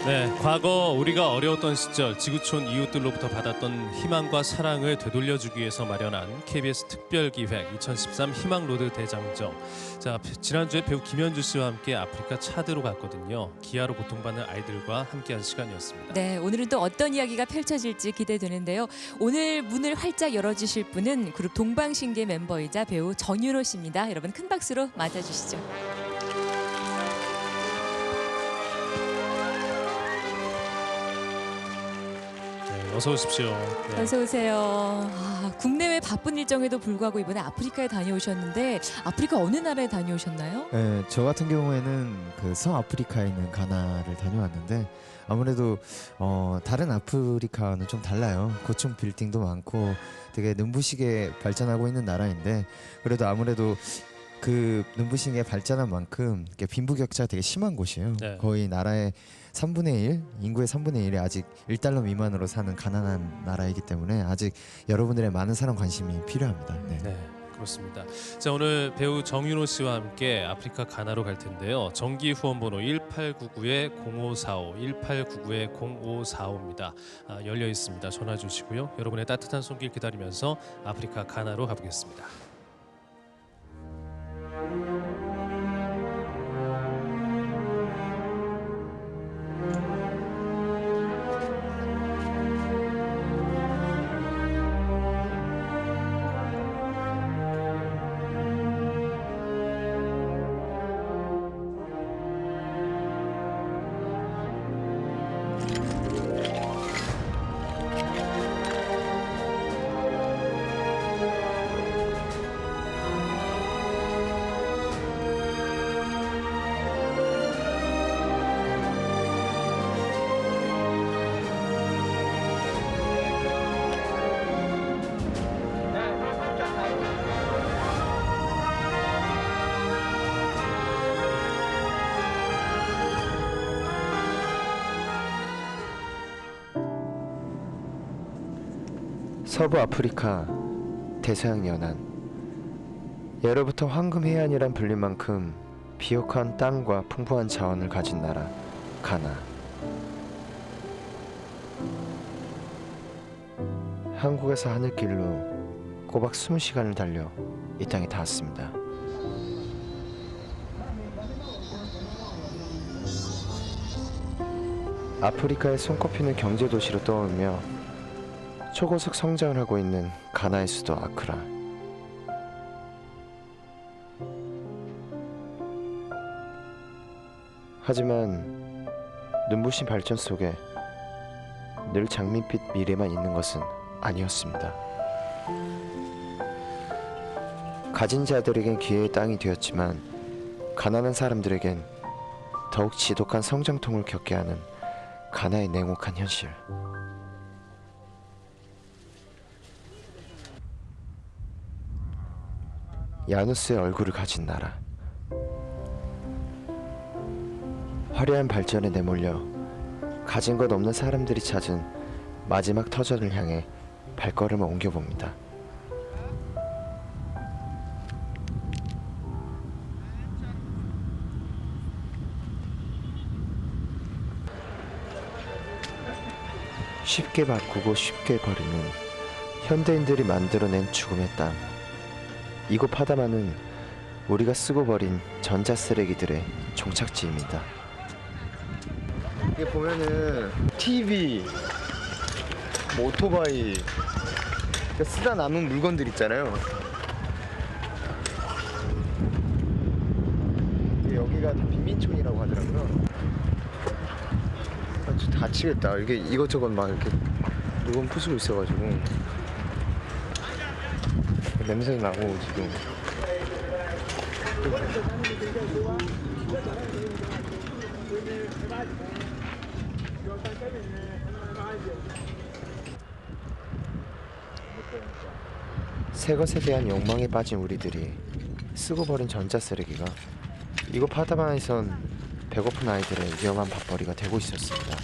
네, 과거 우리가 어려웠던 시절 지구촌 이웃들로부터 받았던 희망과 사랑을 되돌려주기 위해서 마련한 KBS 특별기획 2013 희망로드 대장정. 자, 지난주에 배우 김현주 씨와 함께 아프리카 차드로 갔거든요. 기아로 고통받는 아이들과 함께한 시간이었습니다. 네, 오늘은 또 어떤 이야기가 펼쳐질지 기대되는데요. 오늘 문을 활짝 열어주실 분은 그룹 동방신기 멤버이자 배우 정윤호 씨입니다. 여러분 큰 박수로 맞아주시죠. 어서 오십시오. 네. 어서 오세요. 국내외 바쁜 일정에도 불구하고 이번에 아프리카에 다녀오셨는데 아프리카 어느 나라에 다녀오셨나요? 네, 저 같은 경우에는 그 서아프리카에 있는 가나를 다녀왔는데 아무래도 다른 아프리카는 좀 달라요. 고층 빌딩도 많고 되게 눈부시게 발전하고 있는 나라인데 그래도 아무래도 그 눈부시게 발전한 만큼 빈부격차가 되게 심한 곳이에요. 네. 거의 나라의 3분의 1, 인구의 3분의 1이 아직 1달러 미만으로 사는 가난한 나라이기 때문에 아직 여러분들의 많은 사랑 관심이 필요합니다. 네. 네, 그렇습니다. 자, 오늘 배우 정윤호 씨와 함께 아프리카 가나로 갈 텐데요. 정기 후원번호 1899-0545, 1899-0545입니다. 열려 있습니다. 전화 주시고요. 여러분의 따뜻한 손길 기다리면서 아프리카 가나로 가보겠습니다. 서부 아프리카 대서양 연안. 예로부터 황금 해안이란 불릴 만큼 비옥한 땅과 풍부한 자원을 가진 나라 가나. 한국에서 하늘길로 꼬박 20시간을 달려 이 땅에 닿았습니다. 아프리카의 손꼽히는 경제 도시로 떠오르며 초고속 성장을 하고 있는 가나의 수도 아크라. 하지만 눈부신 발전 속에 늘 장밋빛 미래만 있는 것은 아니었습니다. 가진 자들에겐 기회의 땅이 되었지만 가난한 사람들에겐 더욱 지독한 성장통을 겪게 하는 가나의 냉혹한 현실. 야누스의 얼굴을 가진 나라. 화려한 발전에 내몰려 가진 것 없는 사람들이 찾은 마지막 터전을 향해 발걸음을 옮겨봅니다. 쉽게 바꾸고 쉽게 버리는 현대인들이 만들어낸 죽음의 땅. 이곳 파다마는 우리가 쓰고 버린 전자쓰레기들의 종착지입니다. 이게 보면은 TV, 뭐 오토바이, 쓰다 남은 물건들 있잖아요. 여기가 다 빈민촌이라고 하더라고요. 아, 진짜 다치겠다. 이게 이것저것 막 이렇게 누군 부수고 있어가지고 냄새 나고 지금. 새 것에 대한 욕망에 빠진 우리들이 쓰고 버린 전자쓰레기가 이곳 파다마에선 배고픈 아이들의 위험한 밥벌이가 되고 있었습니다.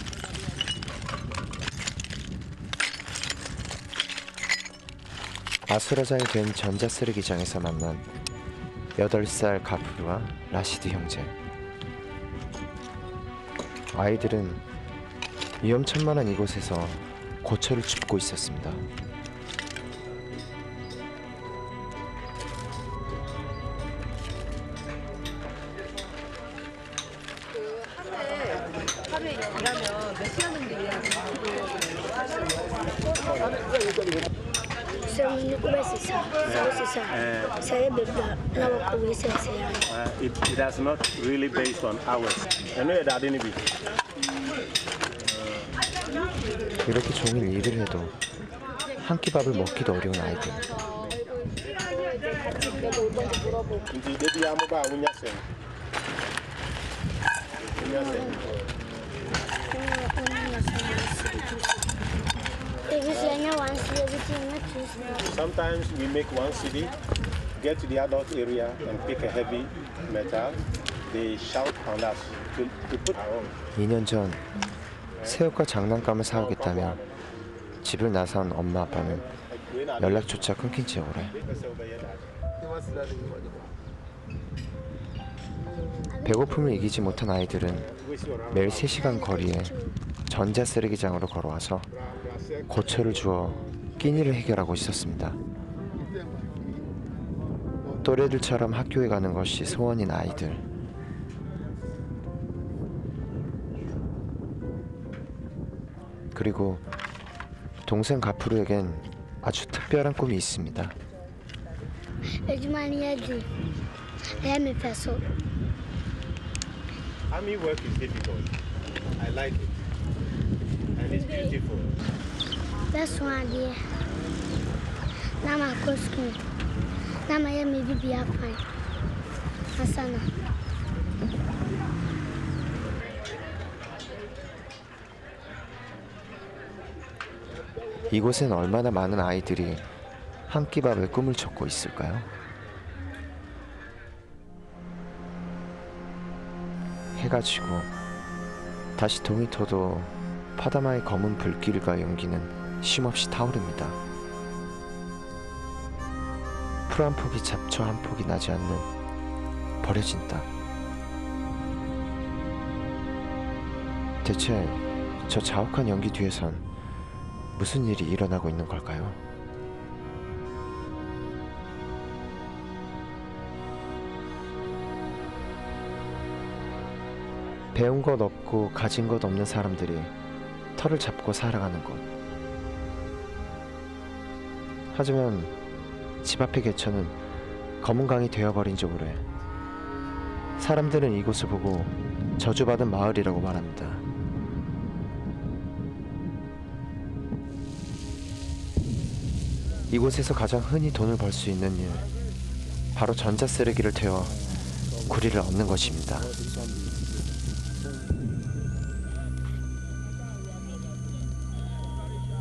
아수라장이 된 전자쓰레기장에서 만난 8살 가프르와 라시드 형제. 아이들은 위험천만한 이곳에서 고철을 줍고 있었습니다. 하루에 일하면 몇 시간 정도 일하세요? It has not really based on hours. Anyway, that didn't be. 이렇게 종일 일을 해도 한 끼 밥을 먹기도 어려운 아이들. Indeed, they be mobile when you're saying. Sometimes we make one CD, get to the adult area and pick a heavy metal. They shout on us to put our own. 2년 전 새우과 장난감을 사오겠다며 집을 나선 엄마 아빠는 연락조차 끊긴 지 오래. 배고픔을 이기지 못한 아이들은 매일 3시간 거리에 전자 쓰레기장으로 걸어와서 고철을 주워 끼니를 해결하고 있었습니다. 또래들처럼 학교에 가는 것이 소원인 아이들. 그리고 동생 가프루에겐 아주 특별한 꿈이 있습니다. Army work is difficult. I like it. And it's beautiful. That's one idea. Now my school. Now my maybe be a fine. Asana. 이곳엔 얼마나 많은 아이들이 한 끼 밥에 꿈을 쫓고 있을까요? 해가 지고 다시 동이 터도 파다마의 검은 불길과 연기는 쉼없이 타오릅니다. 풀 한 폭이 잡초 한 폭이 나지 않는 버려진 땅. 대체 저 자욱한 연기 뒤에선 무슨 일이 일어나고 있는 걸까요? 배운 것 없고 가진 것 없는 사람들이 털을 잡고 살아가는 곳. 하지만 집 앞의 개천은 검은 강이 되어버린 지 오래. 사람들은 이곳을 보고 저주받은 마을이라고 말합니다. 이곳에서 가장 흔히 돈을 벌 수 있는 일, 바로 전자쓰레기를 태워 구리를 얻는 것입니다.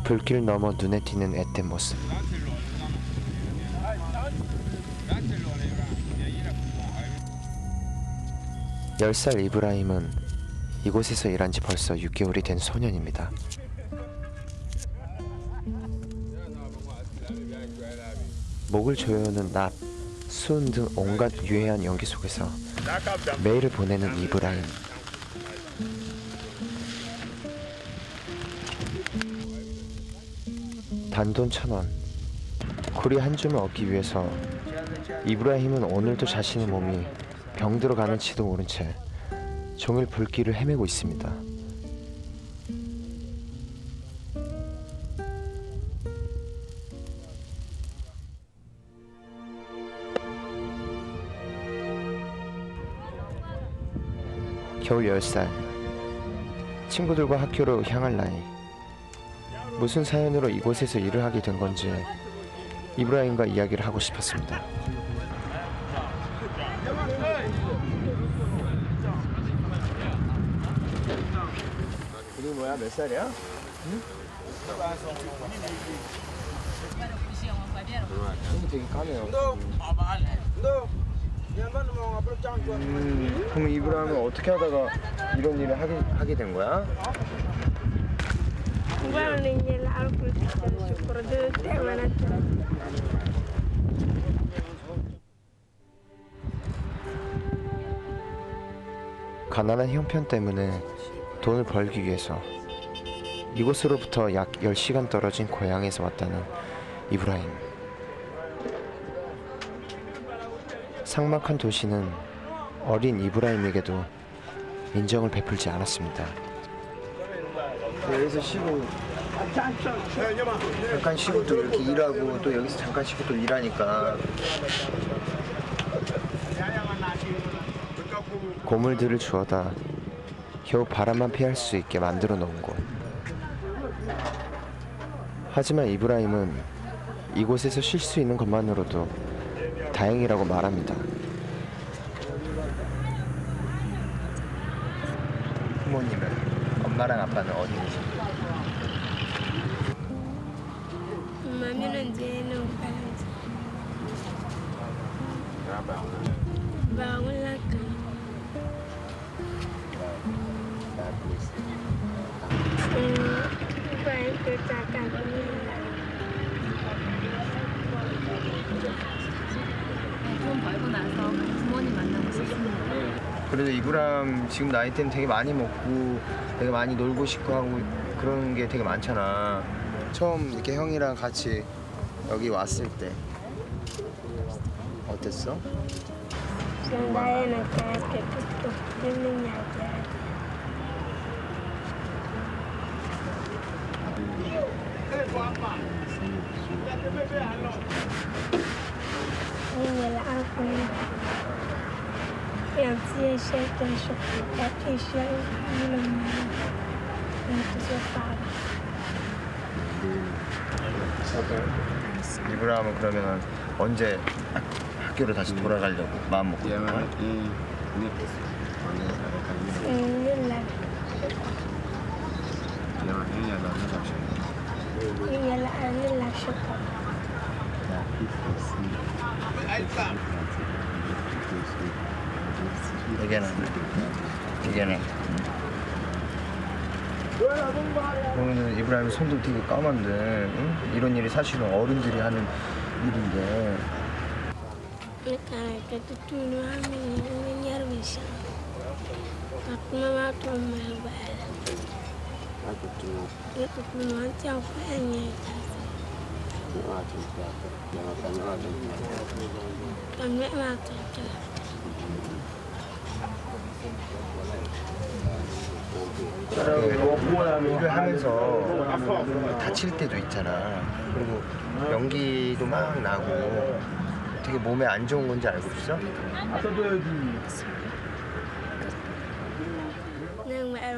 불길 넘어 눈에 띄는 앳된 모습. 10살 이브라임은 이곳에서 일한 지 벌써 6개월이 된 소년입니다. 목을 조여오는 납, 수은 등 온갖 유해한 연기 속에서 매일을 보내는 이브라임. 단돈 1,000원, 구리 한 줌을 얻기 위해서 이브라임은 오늘도 자신의 몸이 병들어 가는지도 모른 채 종일 불길을 헤매고 있습니다. 겨울 10살, 친구들과 학교로 향할 나이. 무슨 사연으로 이곳에서 일을 하게 된 건지 이브라임과 이야기를 하고 싶었습니다. 이름이 뭐야? 몇 살이야? 응? 되게 까네요. 그럼 이브라임은 어떻게 하다가 이런 일을 하게 된 거야? 가난한 형편 때문에 돈을 벌기 위해서 이곳으로부터 약 10시간 떨어진 고향에서 왔다는 이브라임. 삭막한 도시는 어린 이브라임에게도 인정을 베풀지 않았습니다. 여기서 쉬고 잠깐 쉬고 또 이렇게 일하고 또 여기서 잠깐 쉬고 또 일하니까 고물들을 주워다 겨우 바람만 피할 수 있게 만들어 놓은 곳. 하지만 이브라임은 이곳에서 쉴 수 있는 것만으로도 다행이라고 말합니다. 부모님은 엄마랑 아빠는 어디 계세요? Maminan Zainab Balance. Bangun lagi. Baik kerjakan ini. 돈 벌고 나서 부모님 만나고 싶습니다. 그래도 이브람 지금 나이 때는 되게 많이 먹고 되게 많이 놀고 싶고 하고 그런 게 되게 많잖아. 처음 이렇게 형이랑 같이 여기 왔을 때 어땠어? Saya nak ke tutup ini aja. Ini adalah aku yang saya dan tapi saya belum itu sebab. 이브람은 그러면 언제 학교를 다시 돌아가려고 마음 먹고 있는 거야? Ini adalah anilah syukur. 얘기하네. 보면은 이브라임 손도 되게 까만데, 응? 이런 일이 사실은 어른들이 하는 일인데. Karena kita dulu kami nyari bisa. Tapi mama tuh mabal. Itu dulu siapa yang kami waktu itu. 일을 하면서 다칠 때도 있잖아. 그리고 연기도 막 나고 되게 몸에 안 좋은 건지 알고 있어? Nhưng mẹ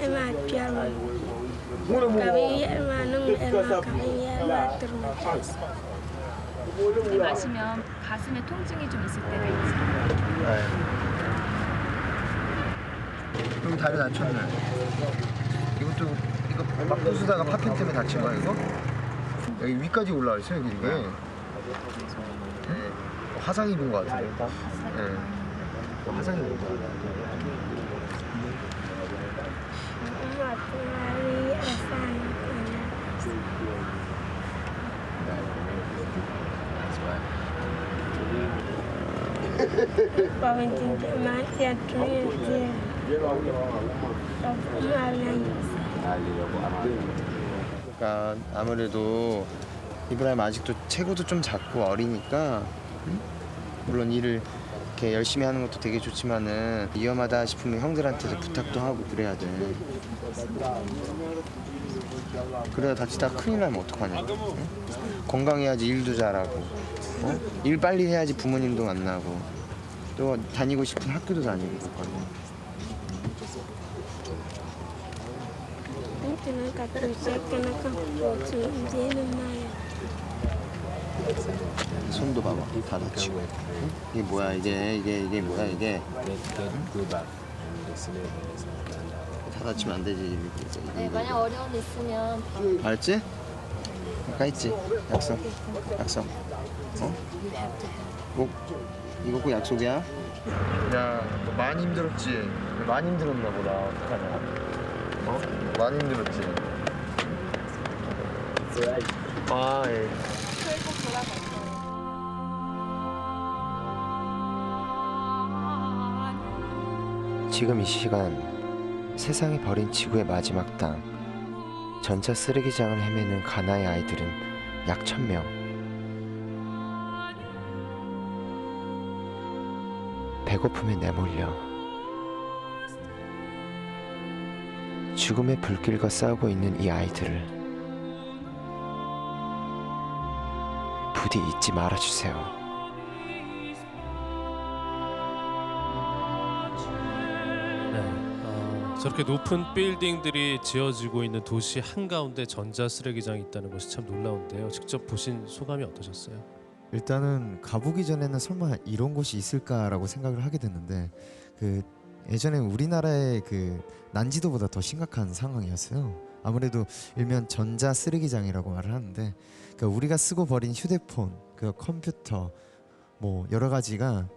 mà chơi mà kami mà nung em kami mà terus. 마시면 가슴에 통증이 좀 있을 때가 있어요. 여기 다리 다쳤네. 이것도 이거 막 부수다가 파편 때문에 다친 거야 이거? 여기 위까지 올라와 있어 여기 이게. 화상 입은 거 같은데. 화상 입은 거 같아. Waktu hari rasanya. Paman cinta mati akhirnya dia. 그러니까 아무래도 이브라임 아직도 체구도 좀 작고 어리니까 물론 일을 이렇게 열심히 하는 것도 되게 좋지만은 위험하다 싶으면 형들한테도 부탁도 하고 그래야 돼. 그래야 다치다 큰일 나면 어떡하냐. 응? 건강해야지 일도 잘하고 일 빨리 해야지 부모님도 만나고 또 다니고 싶은 학교도 다니고 그렇거든. Kena kata saya kena kampus dia namanya. 손도 봐봐 다 다치고. 응? 이게 뭐야 이게 뭐야 이게. 다 다치면 안 되지. 네, 만약 어려움 있으면 알았지? 아까 했지? 약속. 꼭 이거 꼭 약속이야? 야, 너 많이 힘들었지? 많이 힘들었나 보다. 어떡하냐? 많이 힘들었지? 아, 예. 지금 이 시간 세상이 버린 지구의 마지막 땅 전차 쓰레기장을 헤매는 가나의 아이들은 약 1000명. 배고픔에 내몰려 죽음의 불길과 싸우고 있는 이 아이들을 부디 잊지 말아주세요. 저렇게 높은 빌딩들이 지어지고 있는 도시 한가운데 전자 쓰레기장이 있다는 것이 참 놀라운데요. 직접 보신 소감이 어떠셨어요? 일단은 가보기 전에는 설마 이런 곳이 있을까라고 생각을 하게 됐는데 그 예전에 우리나라의 그 난지도보다 더 심각한 상황이었어요. 아무래도 일면 전자 쓰레기장이라고 말을 하는데 그러니까 우리가 쓰고 버린 휴대폰, 그 컴퓨터 뭐 여러 가지가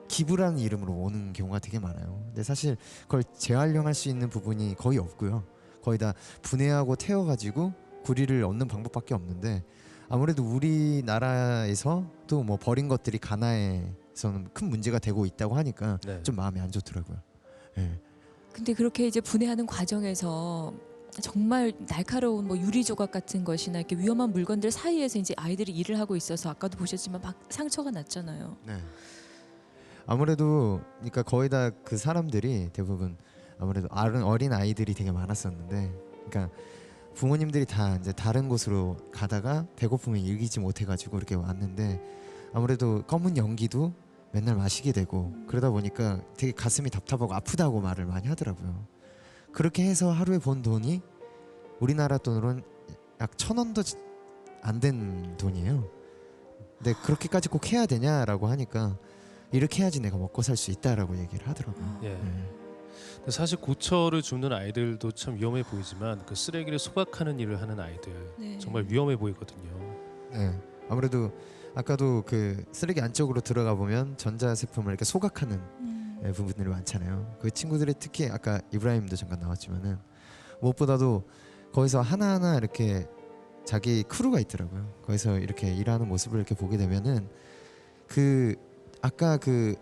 기부라는 이름으로 오는 경우가 되게 많아요. 근데 사실 그걸 재활용할 수 있는 부분이 거의 없고요. 거의 다 분해하고 태워가지고 구리를 얻는 방법밖에 없는데 아무래도 우리나라에서 또 뭐 버린 것들이 가나에서는 큰 문제가 되고 있다고 하니까 네. 좀 마음이 안 좋더라고요. 네. 근데 그렇게 이제 분해하는 과정에서 정말 날카로운 뭐 유리 조각 같은 것이나 이렇게 위험한 물건들 사이에서 이제 아이들이 일을 하고 있어서 아까도 보셨지만 막 상처가 났잖아요. 네. 아무래도 그러니까 거의 다 그 사람들이 대부분 아무래도 어린 아이들이 되게 많았었는데, 그러니까 부모님들이 다 이제 다른 곳으로 가다가 배고픔을 이기지 못해가지고 이렇게 왔는데 아무래도 검은 연기도 맨날 마시게 되고 그러다 보니까 되게 가슴이 답답하고 아프다고 말을 많이 하더라고요. 그렇게 해서 하루에 번 돈이 우리나라 돈으로는 약 1000원도 안 된 돈이에요. 근데 그렇게까지 꼭 해야 되냐라고 하니까 이렇게 해야지 내가 먹고 살 수 있다라고 얘기를 하더라고요. 예. 근데 사실 고철을 줍는 아이들도 참 위험해 보이지만 그 쓰레기를 소각하는 일을 하는 아이들 네. 정말 위험해 보이거든요. 네. 아무래도 아까도 그 쓰레기 안쪽으로 들어가 보면 전자제품을 이렇게 소각하는 부분들이 많잖아요. 그 친구들이 특히 아까 이브라임도 잠깐 나왔지만은 무엇보다도 거기서 하나하나 이렇게 자기 크루가 있더라고요. 거기서 이렇게 일하는 모습을 이렇게 보게 되면은 그 아까 그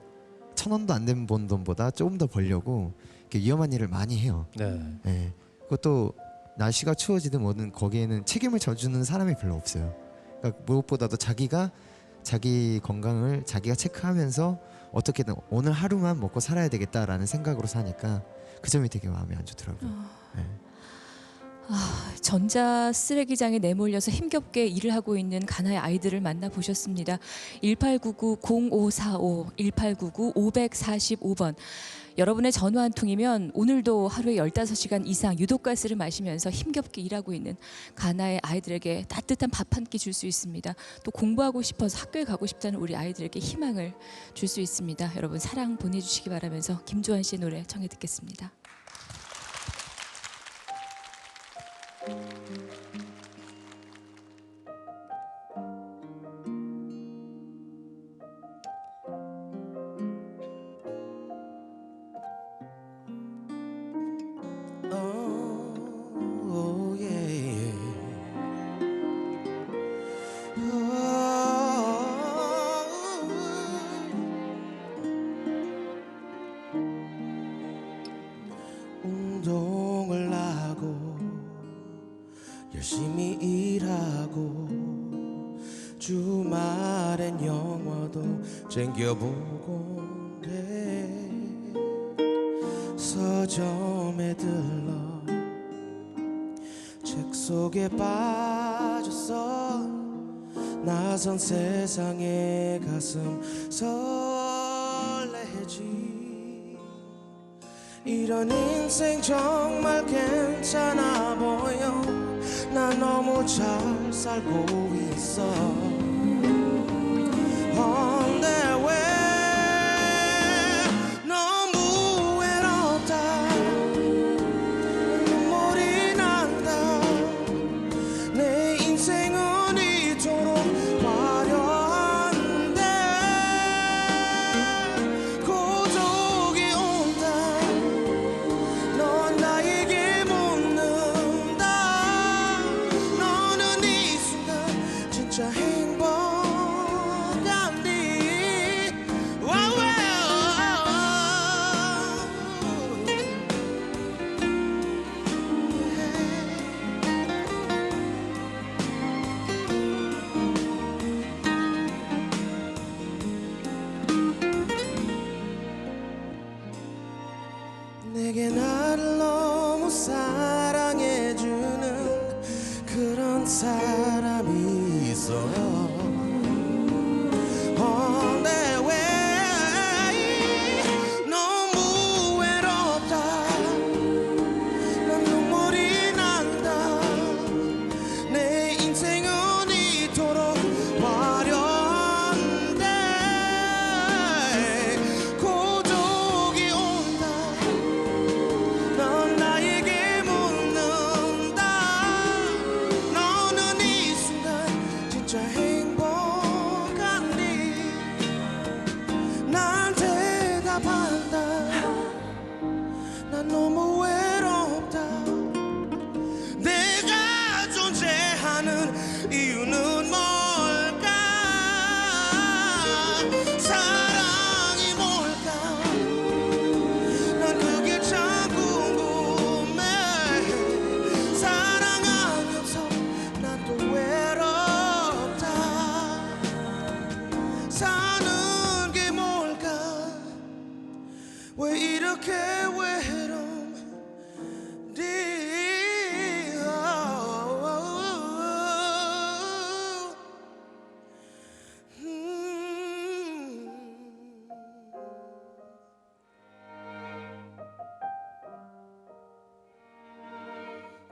1000원도 안 된 번 돈보다 조금 더 벌려고 이렇게 위험한 일을 많이 해요. 네. 네. 그것도 날씨가 추워지든 뭐든 거기에는 책임을 져주는 사람이 별로 없어요. 그러니까 무엇보다도 자기가 자기 건강을 자기가 체크하면서 어떻게든 오늘 하루만 먹고 살아야 되겠다라는 생각으로 사니까 그 점이 되게 마음이 안 좋더라고요. 네. 전자 쓰레기장에 내몰려서 힘겹게 일을 하고 있는 가나의 아이들을 만나보셨습니다. 1899-0545, 1899-545번. 여러분의 전화 한 통이면 오늘도 하루에 15시간 이상 유독가스를 마시면서 힘겹게 일하고 있는 가나의 아이들에게 따뜻한 밥 한 끼 줄 수 있습니다. 또 공부하고 싶어서 학교에 가고 싶다는 우리 아이들에게 희망을 줄 수 있습니다. 여러분 사랑 보내주시기 바라면서 김조한 씨의 노래 청해 듣겠습니다. Oh yeah. 운동을 하고 열심히 일하고 주말엔 영화도 챙겨보고 해. 서점에 들러 책 속에 빠졌어. 낯선 세상에 가슴 설레지. 이런 인생 정말 괜찮아 보여. 난 너무 잘 살고 있어. 근데 왜 너무 외롭다. 눈물이 난다. 내 인생은 이토록 화려한데 고독이 온다. 넌 나에게 묻는다. 너는 이 순간 진짜 행복 내 왜 너무 외롭다. 난 눈물이 난다. 내 인생은 이토록 화려한데 고독이 온다. 넌 나에게 묻는다. 너는 이 순간 진짜 행복하니? 난 대답한다. 난 너무 외롭다. 내가 존재하는 이유는 뭘까? 사랑이 뭘까? 난 그게 참 궁금해. 사랑하면서 난 또 외롭다. 사는 게 뭘까? 왜 이렇게 외롭니?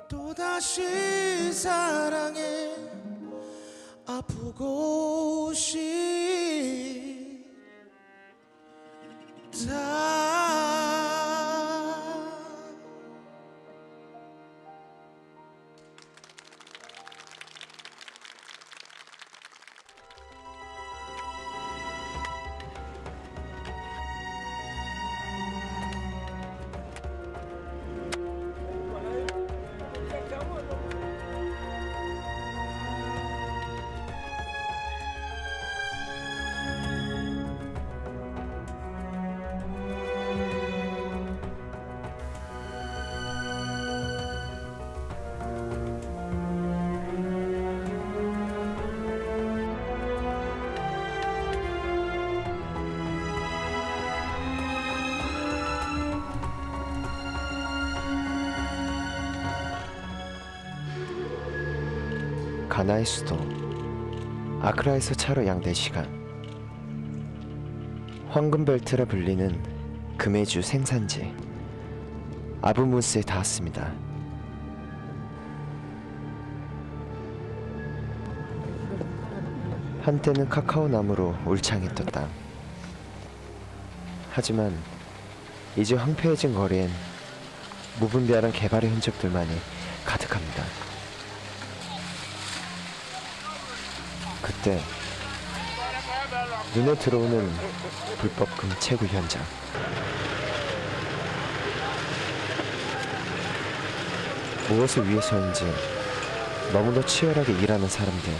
또다시 사랑에 아프고 싶다. 가나의 수도 아크라에서 차로 약 4시간. 황금벨트라 불리는 금해주 생산지 아브무스에 닿았습니다. 한때는 카카오 나무로 울창했던 땅. 하지만 이제 황폐해진 거리엔 무분별한 개발의 흔적들만이 가득합니다. 그때 눈에 들어오는 불법 금채굴 현장. 무엇을 위해서인지 너무도 치열하게 일하는 사람들.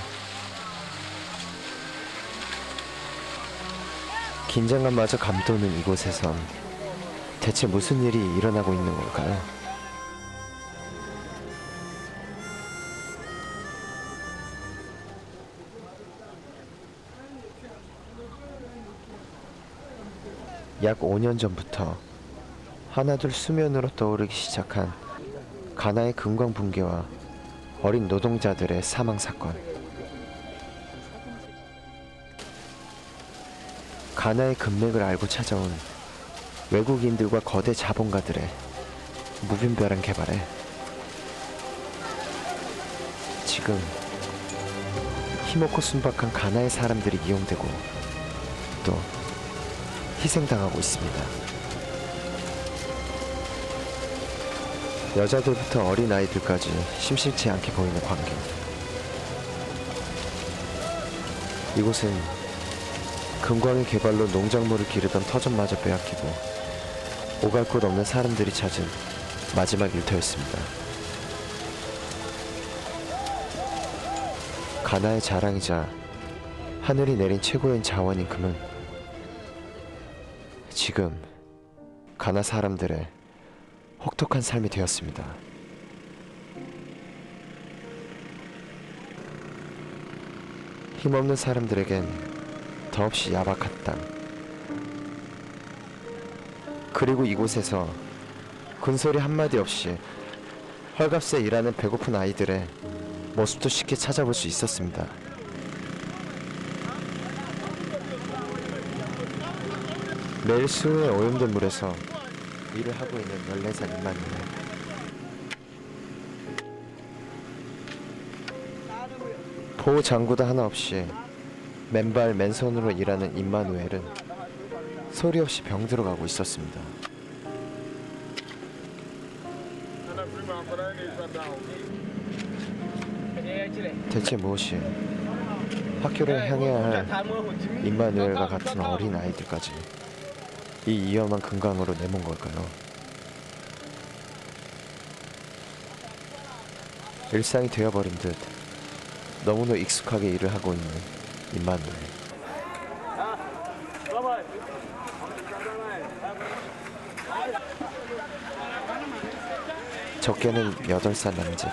긴장감마저 감도는 이곳에선 대체 무슨 일이 일어나고 있는 걸까요? 약 5년 전부터 하나둘 수면으로 떠오르기 시작한 가나의 금광 붕괴와 어린 노동자들의 사망 사건. 가나의 금맥을 알고 찾아온 외국인들과 거대 자본가들의 무분별한 개발에 지금 힘없고 순박한 가나의 사람들이 이용되고 또 희생당하고 있습니다. 여자들부터 어린아이들까지 심심치 않게 보이는 광경. 이곳은 금광의 개발로 농작물을 기르던 터전마저 빼앗기고 오갈 곳 없는 사람들이 찾은 마지막 일터였습니다. 가나의 자랑이자 하늘이 내린 최고의 자원인 금은 지금 가나 사람들의 혹독한 삶이 되었습니다. 힘없는 사람들에겐 더없이 야박한 땅. 그리고 이곳에서 군소리 한마디 없이 헐값에 일하는 배고픈 아이들의 모습도 쉽게 찾아볼 수 있었습니다. 매일 수은에 오염된 물에서 일을 하고 있는 14살 임마누엘. 보호 장구도 하나 없이 맨발 맨손으로 일하는 임마누엘은 소리 없이 병들어가고 있었습니다. 대체 무엇이 학교를 향해야 할 임마누엘과 같은 어린 아이들까지 이 위험한 금강으로 내몬 걸까요? 일상이 되어버린 듯 너무나 익숙하게 일을 하고 있는 임마누엘. 적게는 8살 남짓,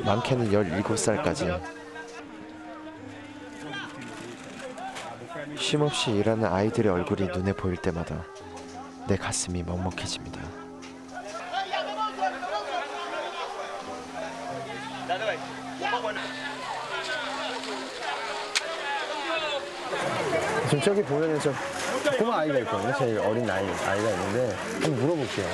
많게는 17살까지 쉼없이 일하는 아이들의 얼굴이 눈에 보일 때마다 내 가슴이 먹먹해집니다. 지금 저기 보면은 저 꼬마 아이가 있거든요. 제일 어린 아이가 있는데 한번 물어볼게요.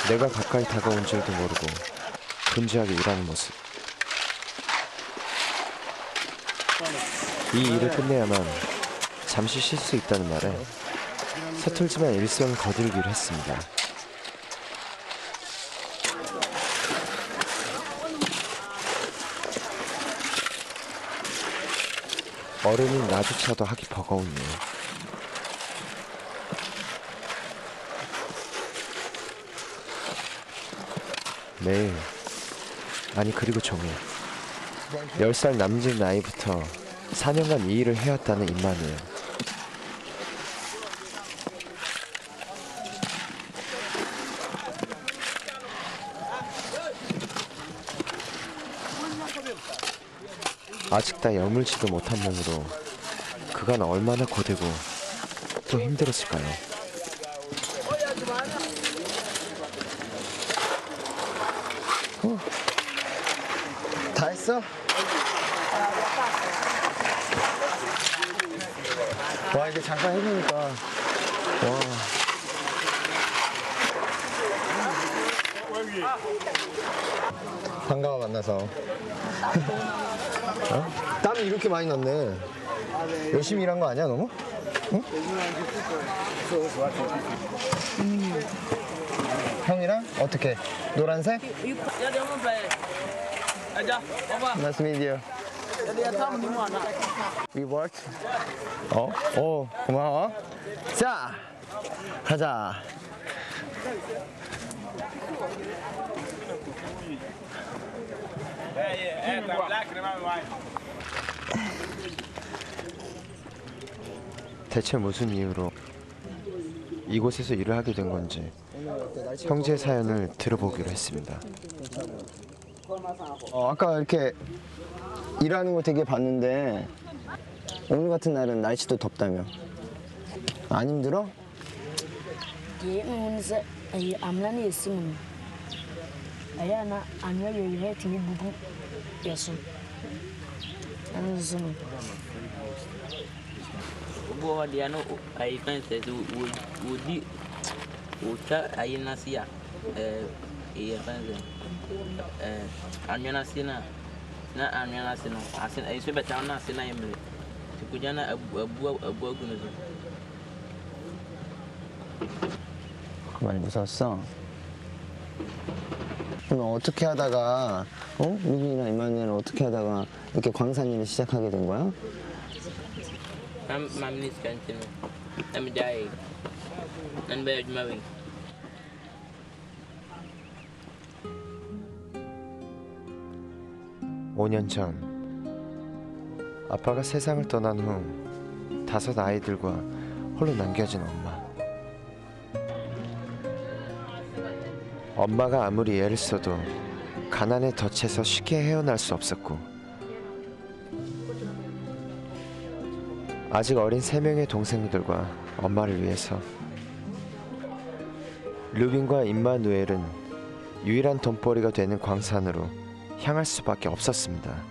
내가 가까이 다가온 줄도 모르고 분주하게 일하는 모습. 이 일을 끝내야만 잠시 쉴 수 있다는 말에 서툴지만 일성을 거들기로 했습니다. 어른인 나조차도 하기 버거운 일. 매일, 아니 그리고 종일 10살 남짓 나이부터 4년간 이 일을 해왔다는 임마누엘. 아직 다 여물지도 못한 몸으로 그간 얼마나 고되고 또 힘들었을까요? 다 했어? 와, 이게 잠깐 해보니까 와. 반가워 만나서. 어? 땀이 이렇게 많이 났네. 열심히 일한 거 아니야 너무? 응? 형이랑 어떻게? 노란색? Nice to meet you. We worked. 오, 고마워. 자, 가자. 대체 무슨 이유로 이곳에서 일을 하게 된 건지 형제의 사연을 들어보기로 했습니다. 아까 이렇게 일하는 거 되게 봤는데 오늘 같은 날은 날씨도 덥다며. 안 힘들어? 많이 무서웠어? 그럼 어떻게 하다가 미국이나 임마누엘은 어떻게 하다가 이렇게 광산 일을 시작하게 된 거야? 오 년 전 아빠가 세상을 떠난 후 5 아이들과 홀로 남겨진 엄마. 엄마가 아무리 애를 써도 가난에 덫에서 쉽게 헤어날 수 없었고 아직 어린 3명의 동생들과 엄마를 위해서 루빈과 임마누엘은 유일한 돈벌이가 되는 광산으로 향할 수밖에 없었습니다.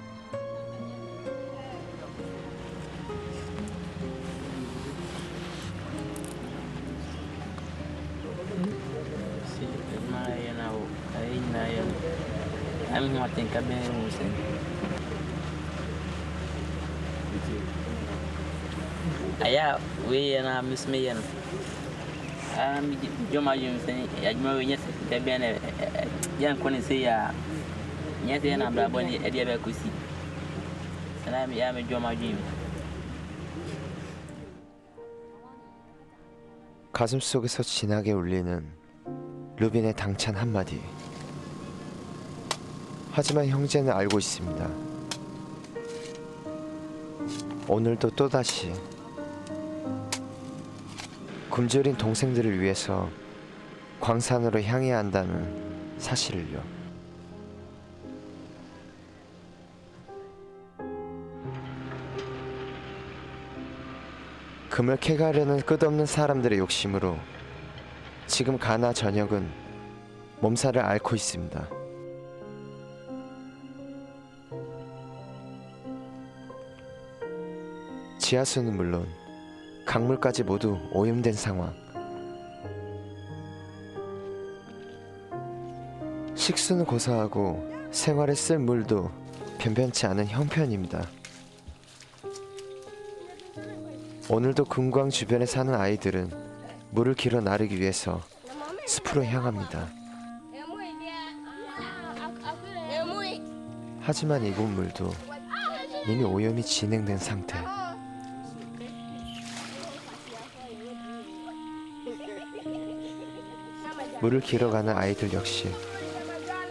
Aya we na miss me yan. Joma yum sen ya joma we nyese te bene yan koni se ya nyese na bra boni e dia be kusi. Salam ya me joma yum. 가슴 속에서 진하게 울리는 루빈의 당찬 한마디. 하지만 형제는 알고 있습니다. 오늘도 또다시 굶주린 동생들을 위해서 광산으로 향해야 한다는 사실을요. 금을 캐가려는 끝없는 사람들의 욕심으로 지금 가나 전역은 몸살을 앓고 있습니다. 지하수는 물론 강물까지 모두 오염된 상황. 식수는 고사하고 생활에 쓸 물도 변변치 않은 형편입니다. 오늘도 금광 주변에 사는 아이들은 물을 길어 나르기 위해서 숲으로 향합니다. 하지만 이곳 물도 이미 오염이 진행된 상태. 물을 길어가는 아이들 역시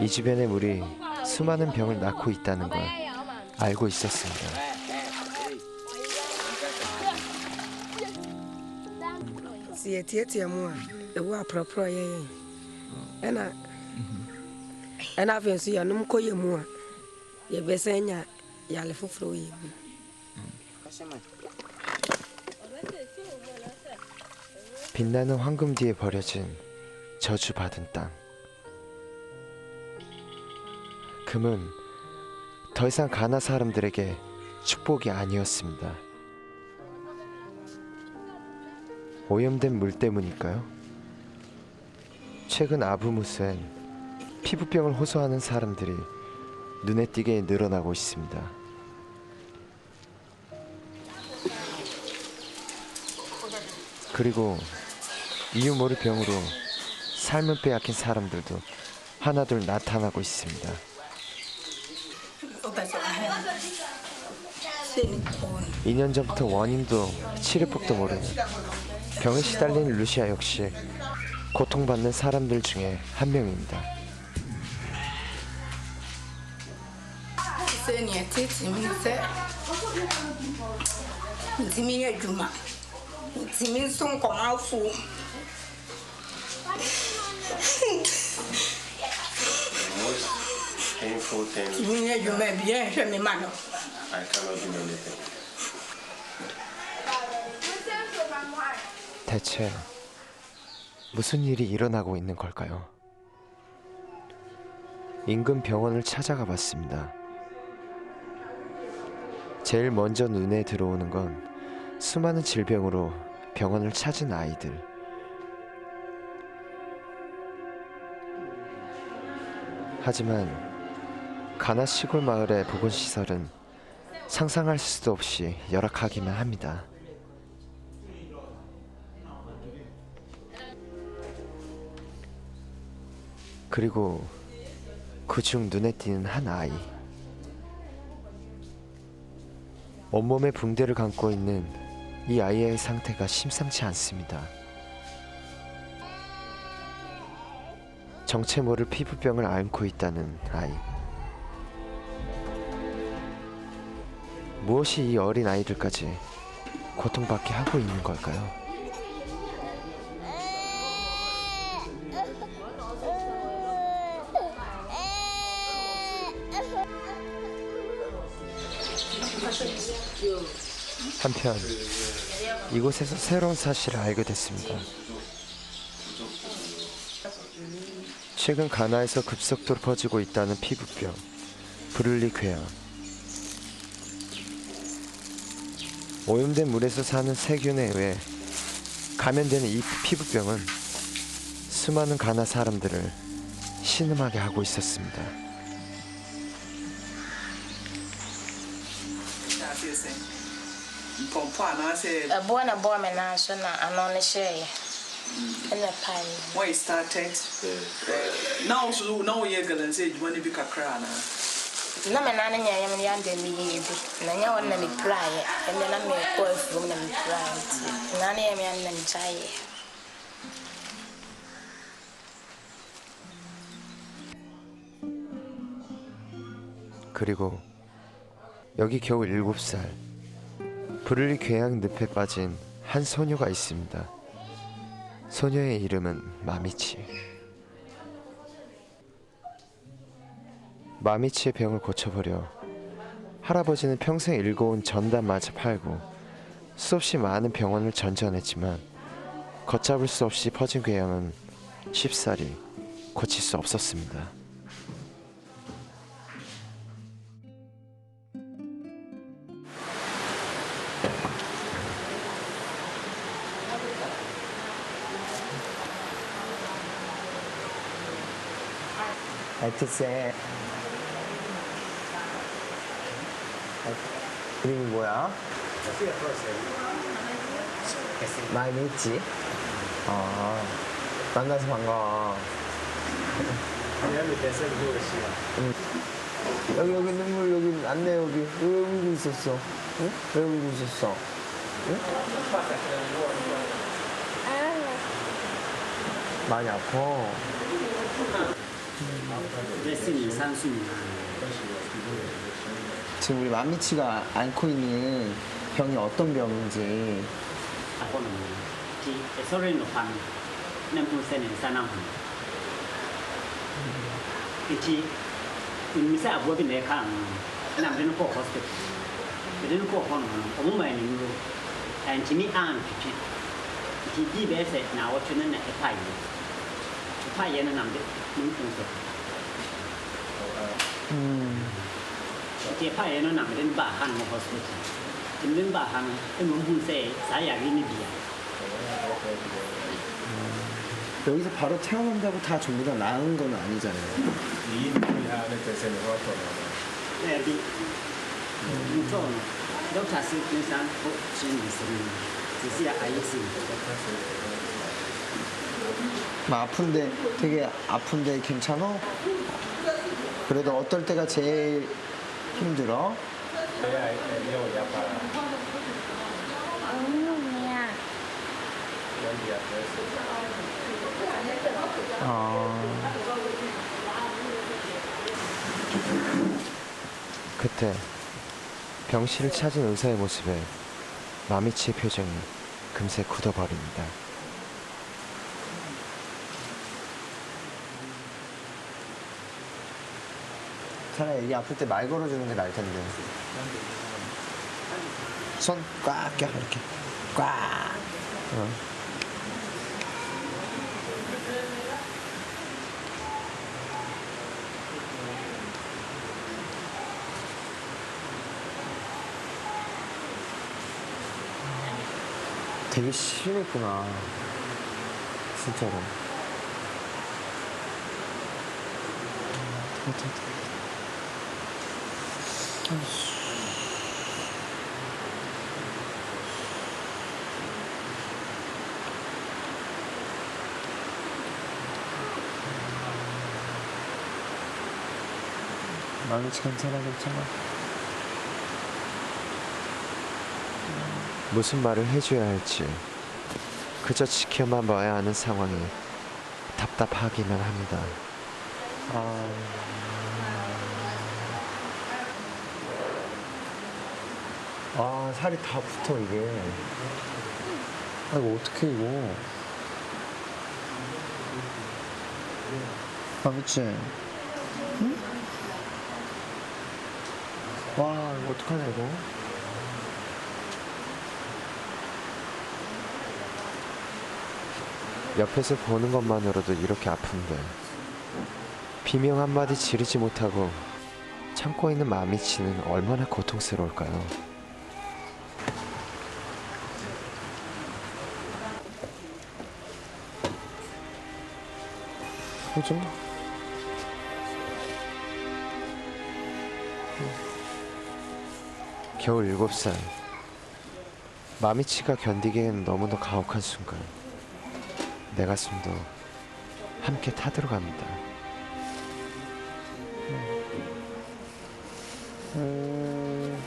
이 주변의 물이 수많은 병을 낳고 있다는 걸 알고 있었습니다. Tietie mu a ewu aprɔprɔ yɛ ɛna afei nso yɛnom kɔ yɛ mu a yɛbɛsɛ nya yale foforɔ yɛ mu. 빛나는 황금 뒤에 버려진 저주받은 땅. 금은 더 이상 가나 사람들에게 축복이 아니었습니다. 오염된 물 때문일까요? 최근 아부무스엔 피부병을 호소하는 사람들이 눈에 띄게 늘어나고 있습니다. 그리고 이유 모를 병으로 삶을 빼앗긴 사람들도 하나둘 나타나고 있습니다. 2년 전부터 원인도 치료법도 모르는 병에 시달리는 루시아 역시 고통받는 사람들 중에 한 명입니다. I cannot do anything. 대체 무슨 일이 일어나고 있는 걸까요? 인근 병원을 찾아가 봤습니다. 제일 먼저 눈에 들어오는 건 수많은 질병으로 병원을 찾은 아이들. 하지만 가나 시골 마을의 보건시설은 상상할 수도 없이 열악하기만 합니다. 그리고 그중 눈에 띄는 한 아이. 온몸에 붕대를 감고 있는 이 아이의 상태가 심상치 않습니다. 정체 모를 피부병을 앓고 있다는 아이. 무엇이 이 어린 아이들까지 고통받게 하고 있는 걸까요? 한편 이곳에서 새로운 사실을 알게 됐습니다. 최근 가나에서 급속도로 퍼지고 있다는 피부병, 브룰리 궤양. 오염된 물에서 사는 세균에 의해 감염되는 이 피부병은 수많은 가나 사람들을 신음하게 하고 있었습니다. When it started, now you're gonna say you want to be kakra na. Na me nane nya yam ya de mi yebi na nya won na mi praye ene na me ko afum na mi praye nane yam ya na mi chaye. 그리고 여기 겨우 7살 브룰리 궤양 늪에 빠진 한 소녀가 있습니다. 소녀의 이름은 마미치. 마미치의 병을 고쳐버려 할아버지는 평생 일궈온 전담마저 팔고 수없이 많은 병원을 전전했지만 걷잡을 수 없이 퍼진 궤양은 쉽사리 고칠 수 없었습니다. 에티세 이름이 뭐야? 마이미치? 만나서 반가워. 여기 눈물 여기 안내 여기 왜 울고 있었어? 응? 왜 울고 있었어? 응? 많이 아파. 지금 우리 만미치가 앓고 있는 병이 어떤 병인지. 여기서 바로 태어난다고 다 전부 다 나은 건 아니잖아요. 아픈데 되게 아픈데 괜찮아? 그래도 어떨 때가 제일 힘들어? 그때 병실을 찾은 의사의 모습에 마미치의 표정이 금세 굳어버립니다. 차라리 애기 아플 때 말 걸어주는 게 나을 텐데. 손 꽉 껴, 이렇게. 꽉. 되게 심했구나. 진짜로. 마미치 괜찮아. 무슨 말을 해줘야 할지 그저 지켜만 봐야 하는 상황이 답답하기만 합니다. 살이 다 붙어 이게. 이거 어떡해 이거. 마미치. 응? 와 이거 어떡하냐 이거. 옆에서 보는 것만으로도 이렇게 아픈데 비명 한마디 지르지 못하고 참고 있는 마미치는 얼마나 고통스러울까요? 그죠? 겨우 7살. 마미치가 견디기엔 너무나 가혹한 순간 내 가슴도 함께 타들어갑니다.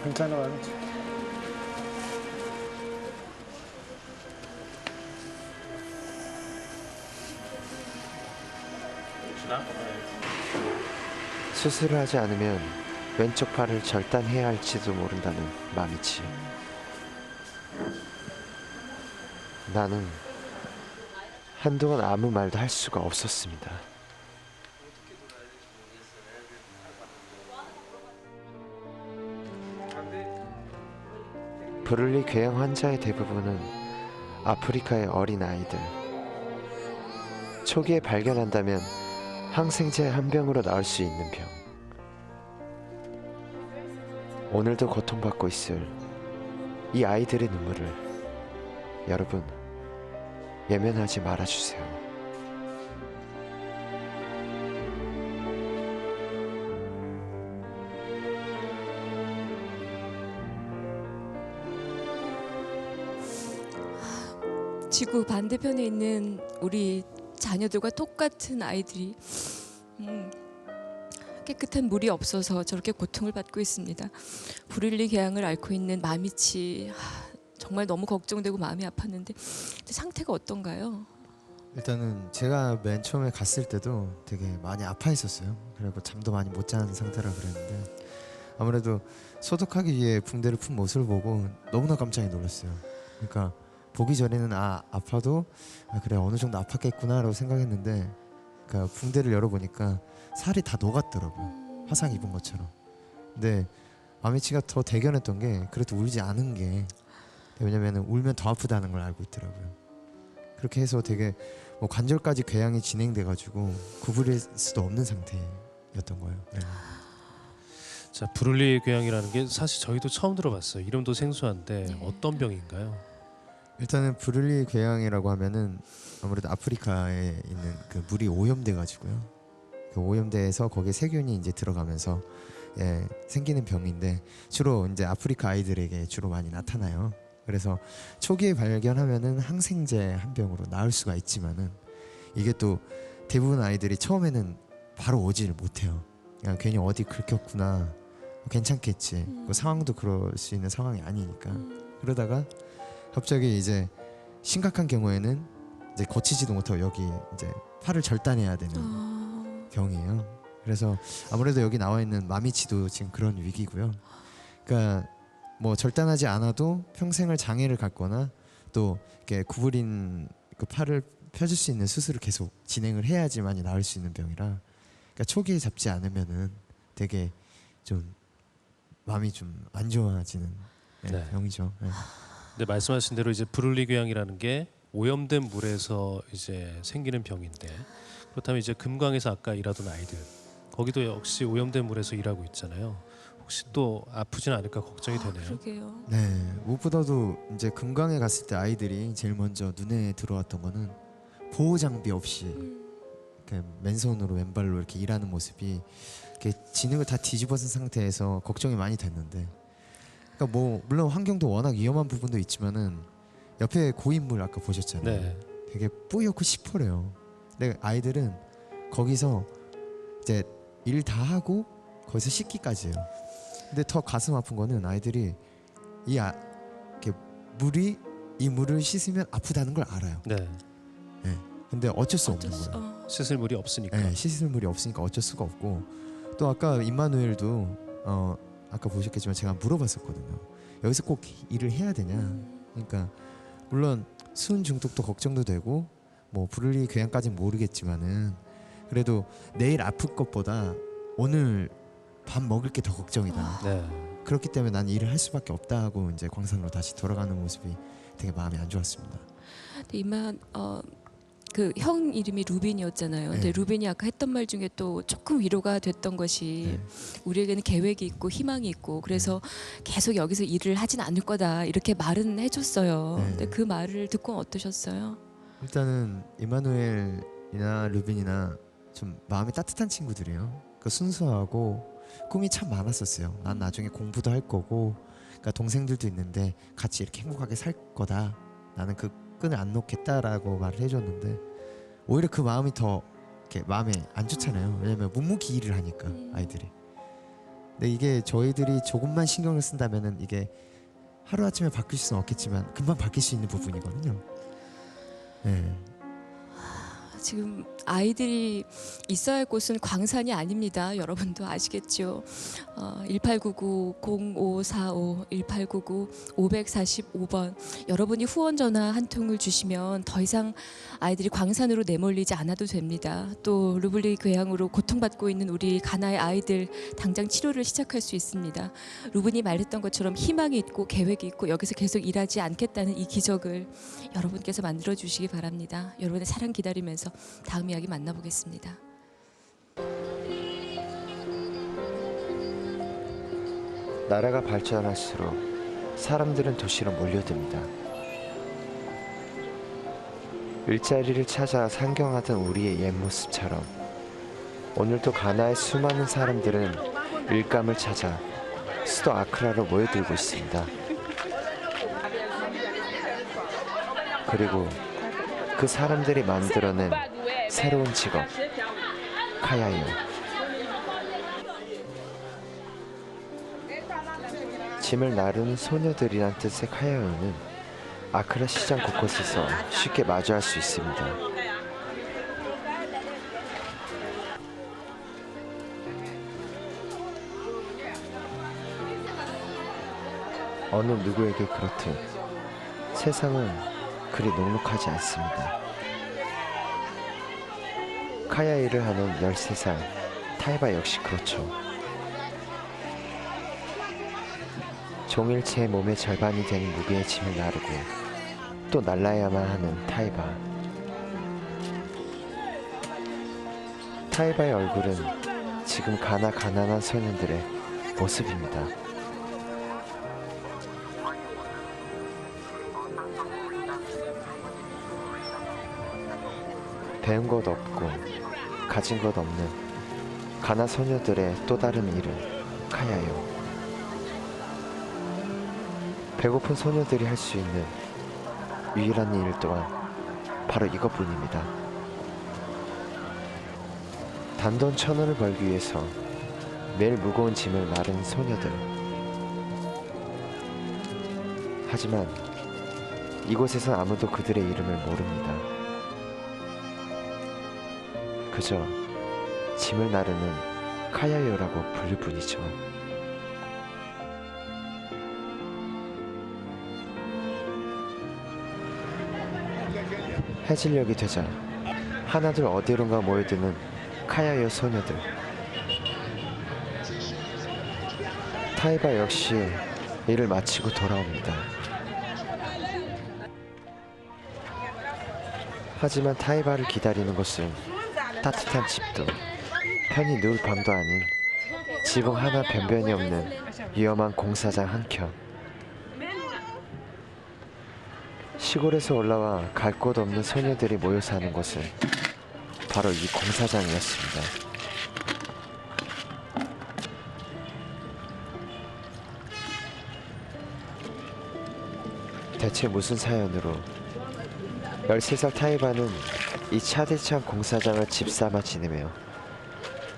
괜찮아 마미치. 수술을 하지 않으면 왼쪽 팔을 절단해야 할지도 모른다는 마미치. 나는 한동안 아무 말도 할 수가 없었습니다. 브룰리 궤양 환자의 대부분은 아프리카의 어린 아이들. 초기에 발견한다면 항생제 한 병으로 나을 수 있는 병. 오늘도 고통받고 있을 이 아이들의 눈물을 여러분 예면하지 말아주세요. 지구 반대편에 있는 우리 자녀들과 똑같은 아이들이 깨끗한 물이 없어서 저렇게 고통을 받고 있습니다. 브룰리 궤양을 앓고 있는 마미치, 정말 너무 걱정되고 마음이 아팠는데 상태가 어떤가요? 일단은 제가 맨 처음에 갔을 때도 되게 많이 아파했었어요. 그리고 잠도 많이 못 자는 상태라 그랬는데 아무래도 소독하기 위해 붕대를 푼 모습을 보고 너무나 깜짝 놀랐어요. 그러니까 보기 전에는 아파도 그래 어느 정도 아팠겠구나라고 생각했는데 그러니까 붕대를 열어보니까 살이 다 녹았더라고요. 화상 입은 것처럼. 근데 마미치가 더 대견했던 게 그래도 울지 않은 게, 왜냐면 울면 더 아프다는 걸 알고 있더라고요. 그렇게 해서 되게 뭐 관절까지 궤양이 진행돼가지고 구부릴 수도 없는 상태였던 거예요. 네. 자, 브룰리 궤양이라는 게 사실 저희도 처음 들어봤어요. 이름도 생소한데 어떤 병인가요? 일단은 브룰리 궤양이라고 하면은 아무래도 아프리카에 있는 그 물이 오염돼 가지고요. 그 오염돼서 거기에 세균이 이제 들어가면서 생기는 병인데 주로 이제 아프리카 아이들에게 주로 많이 나타나요. 그래서 초기에 발견하면은 항생제 한 병으로 나을 수가 있지만은 이게 또 대부분 아이들이 처음에는 바로 오지를 못해요. 그냥 괜히 어디 긁혔구나, 괜찮겠지. 그 상황도 그럴 수 있는 상황이 아니니까. 그러다가 갑자기 이제 심각한 경우에는 이제 거치지도 못하고 여기 이제 팔을 절단해야 되는 병이에요. 그래서 아무래도 여기 나와 있는 마미치도 지금 그런 위기고요. 그러니까 뭐 절단하지 않아도 평생을 장애를 갖거나 또 이렇게 구부린 그 팔을 펴줄 수 있는 수술을 계속 진행을 해야지만이 나을 수 있는 병이라, 그러니까 초기에 잡지 않으면은 되게 좀 마음이 좀 안 좋아지는 병이죠. 네. 근데 말씀하신 대로 이제 브룰리 궤양이라는 게 오염된 물에서 이제 생기는 병인데, 그렇다면 이제 금강에서 아까 일하던 아이들, 거기도 역시 오염된 물에서 일하고 있잖아요. 혹시 또 아프진 않을까 걱정이 되네요. 그러게요. 네, 무엇보다도 이제 금강에 갔을 때 아이들이 제일 먼저 눈에 들어왔던 거는 보호 장비 없이 이렇게 맨손으로 왼발로 이렇게 일하는 모습이, 이렇게 진흙을 다 뒤집어쓴 상태에서 걱정이 많이 됐는데, 그러니까 뭐 물론 환경도 워낙 위험한 부분도 있지만은 옆에 고인물 아까 보셨잖아요. 네. 되게 뿌옇고 시퍼래요. 근데 아이들은 거기서 이제 일 다 하고 거기서 씻기까지예요. 근데 더 가슴 아픈 거는 아이들이 이렇게 이 물을 씻으면 아프다는 걸 알아요. 네. 네. 근데 어쩔 수 없는 거예요. 씻을 물이 없으니까. 네, 씻을 물이 없으니까 어쩔 수가 없고, 또 아까 임마누엘도 아까 보셨겠지만 제가 물어봤었거든요. 여기서 꼭 일을 해야 되냐? 그러니까 물론 수은 중독도 걱정도 되고 뭐 브룰리 궤양까지는 모르겠지만은 그래도 내일 아플 것보다 오늘 밥 먹을 게 더 걱정이다. 그렇기 때문에 난 일을 할 수밖에 없다 하고 이제 광산으로 다시 돌아가는 모습이 되게 마음이 안 좋았습니다. 이만 그 형 이름이 루빈이었잖아요. 근데 루빈이 아까 했던 말 중에 또 조금 위로가 됐던 것이 우리에게는 계획이 있고 희망이 있고 그래서 계속 여기서 일을 하진 않을 거다 이렇게 말은 해줬어요. 근데 그 말을 듣고 어떠셨어요? 일단은 이마누엘이나 루빈이나 좀 마음이 따뜻한 친구들이에요. 그 순수하고 꿈이 참 많았었어요. 난 나중에 공부도 할 거고, 그러니까 동생들도 있는데 같이 이렇게 행복하게 살 거다. 나는 그 끈을 안 놓겠다라고 말을 해줬는데 오히려 그 마음이 더 이렇게 마음에 안 좋잖아요. 왜냐면 묵묵히 일을 하니까 아이들이. 근데 이게 저희들이 조금만 신경을 쓴다면은 이게 하루 아침에 바뀔 수는 없겠지만 금방 바뀔 수 있는 부분이거든요. 네. 지금 아이들이 있어야 할 곳은 광산이 아닙니다. 여러분도 아시겠죠. 1899-0545 1899-545번 여러분이 후원 전화 한 통을 주시면 더 이상 아이들이 광산으로 내몰리지 않아도 됩니다. 또 루블리 괴양으로 고통받고 있는 우리 가나의 아이들 당장 치료를 시작할 수 있습니다. 루빈이 말했던 것처럼 희망이 있고 계획이 있고 여기서 계속 일하지 않겠다는 이 기적을 여러분께서 만들어 주시기 바랍니다. 여러분의 사랑 기다리면서 다음 이야기 만나보겠습니다. 나라가 발전할수록 사람들은 도시로 몰려듭니다. 일자리를 찾아 상경하던 우리의 옛 모습처럼 오늘도 가나의 수많은 사람들은 일감을 찾아 수도 아크라로 모여들고 있습니다. 그리고 그 사람들이 만들어낸 새로운 직업, 카야요. 짐을 나르는 소녀들이란 뜻의 카야요는 아크라 시장 곳곳에서 쉽게 마주할 수 있습니다. 어느 누구에게 그렇듯 세상은 그리 녹록하지 않습니다. 카야 일을 하는 13살 타이바 역시 그렇죠. 종일 제 몸의 절반이 되는 무게의 짐을 나르고 또 날라야만 하는 타이바. 타이바의 얼굴은 지금 가난한 소년들의 모습입니다. 배운 것 없고 가진 것 없는 가나 소녀들의 또 다른 이름, 카야요. 배고픈 소녀들이 할 수 있는 유일한 일 또한 바로 이것뿐입니다. 단돈 1,000원을 벌기 위해서 매일 무거운 짐을 나르는 소녀들. 하지만 이곳에선 아무도 그들의 이름을 모릅니다. 그저 짐을 나르는 카야요라고 부를 뿐이죠. 해질녘이 되자 하나둘 어디론가 모여드는 카야요 소녀들. 타이바 역시 일을 마치고 돌아옵니다. 하지만 타이바를 기다리는 곳은 따뜻한 집도 편히 누울 방도 아닌 지붕 하나 변변이 없는 위험한 공사장 한켠. 시골에서 올라와 갈 곳 없는 소녀들이 모여 사는 곳은 바로 이 공사장이었습니다. 대체 무슨 사연으로 13살 타이바는 이 차디찬 공사장을 집삼아 지내며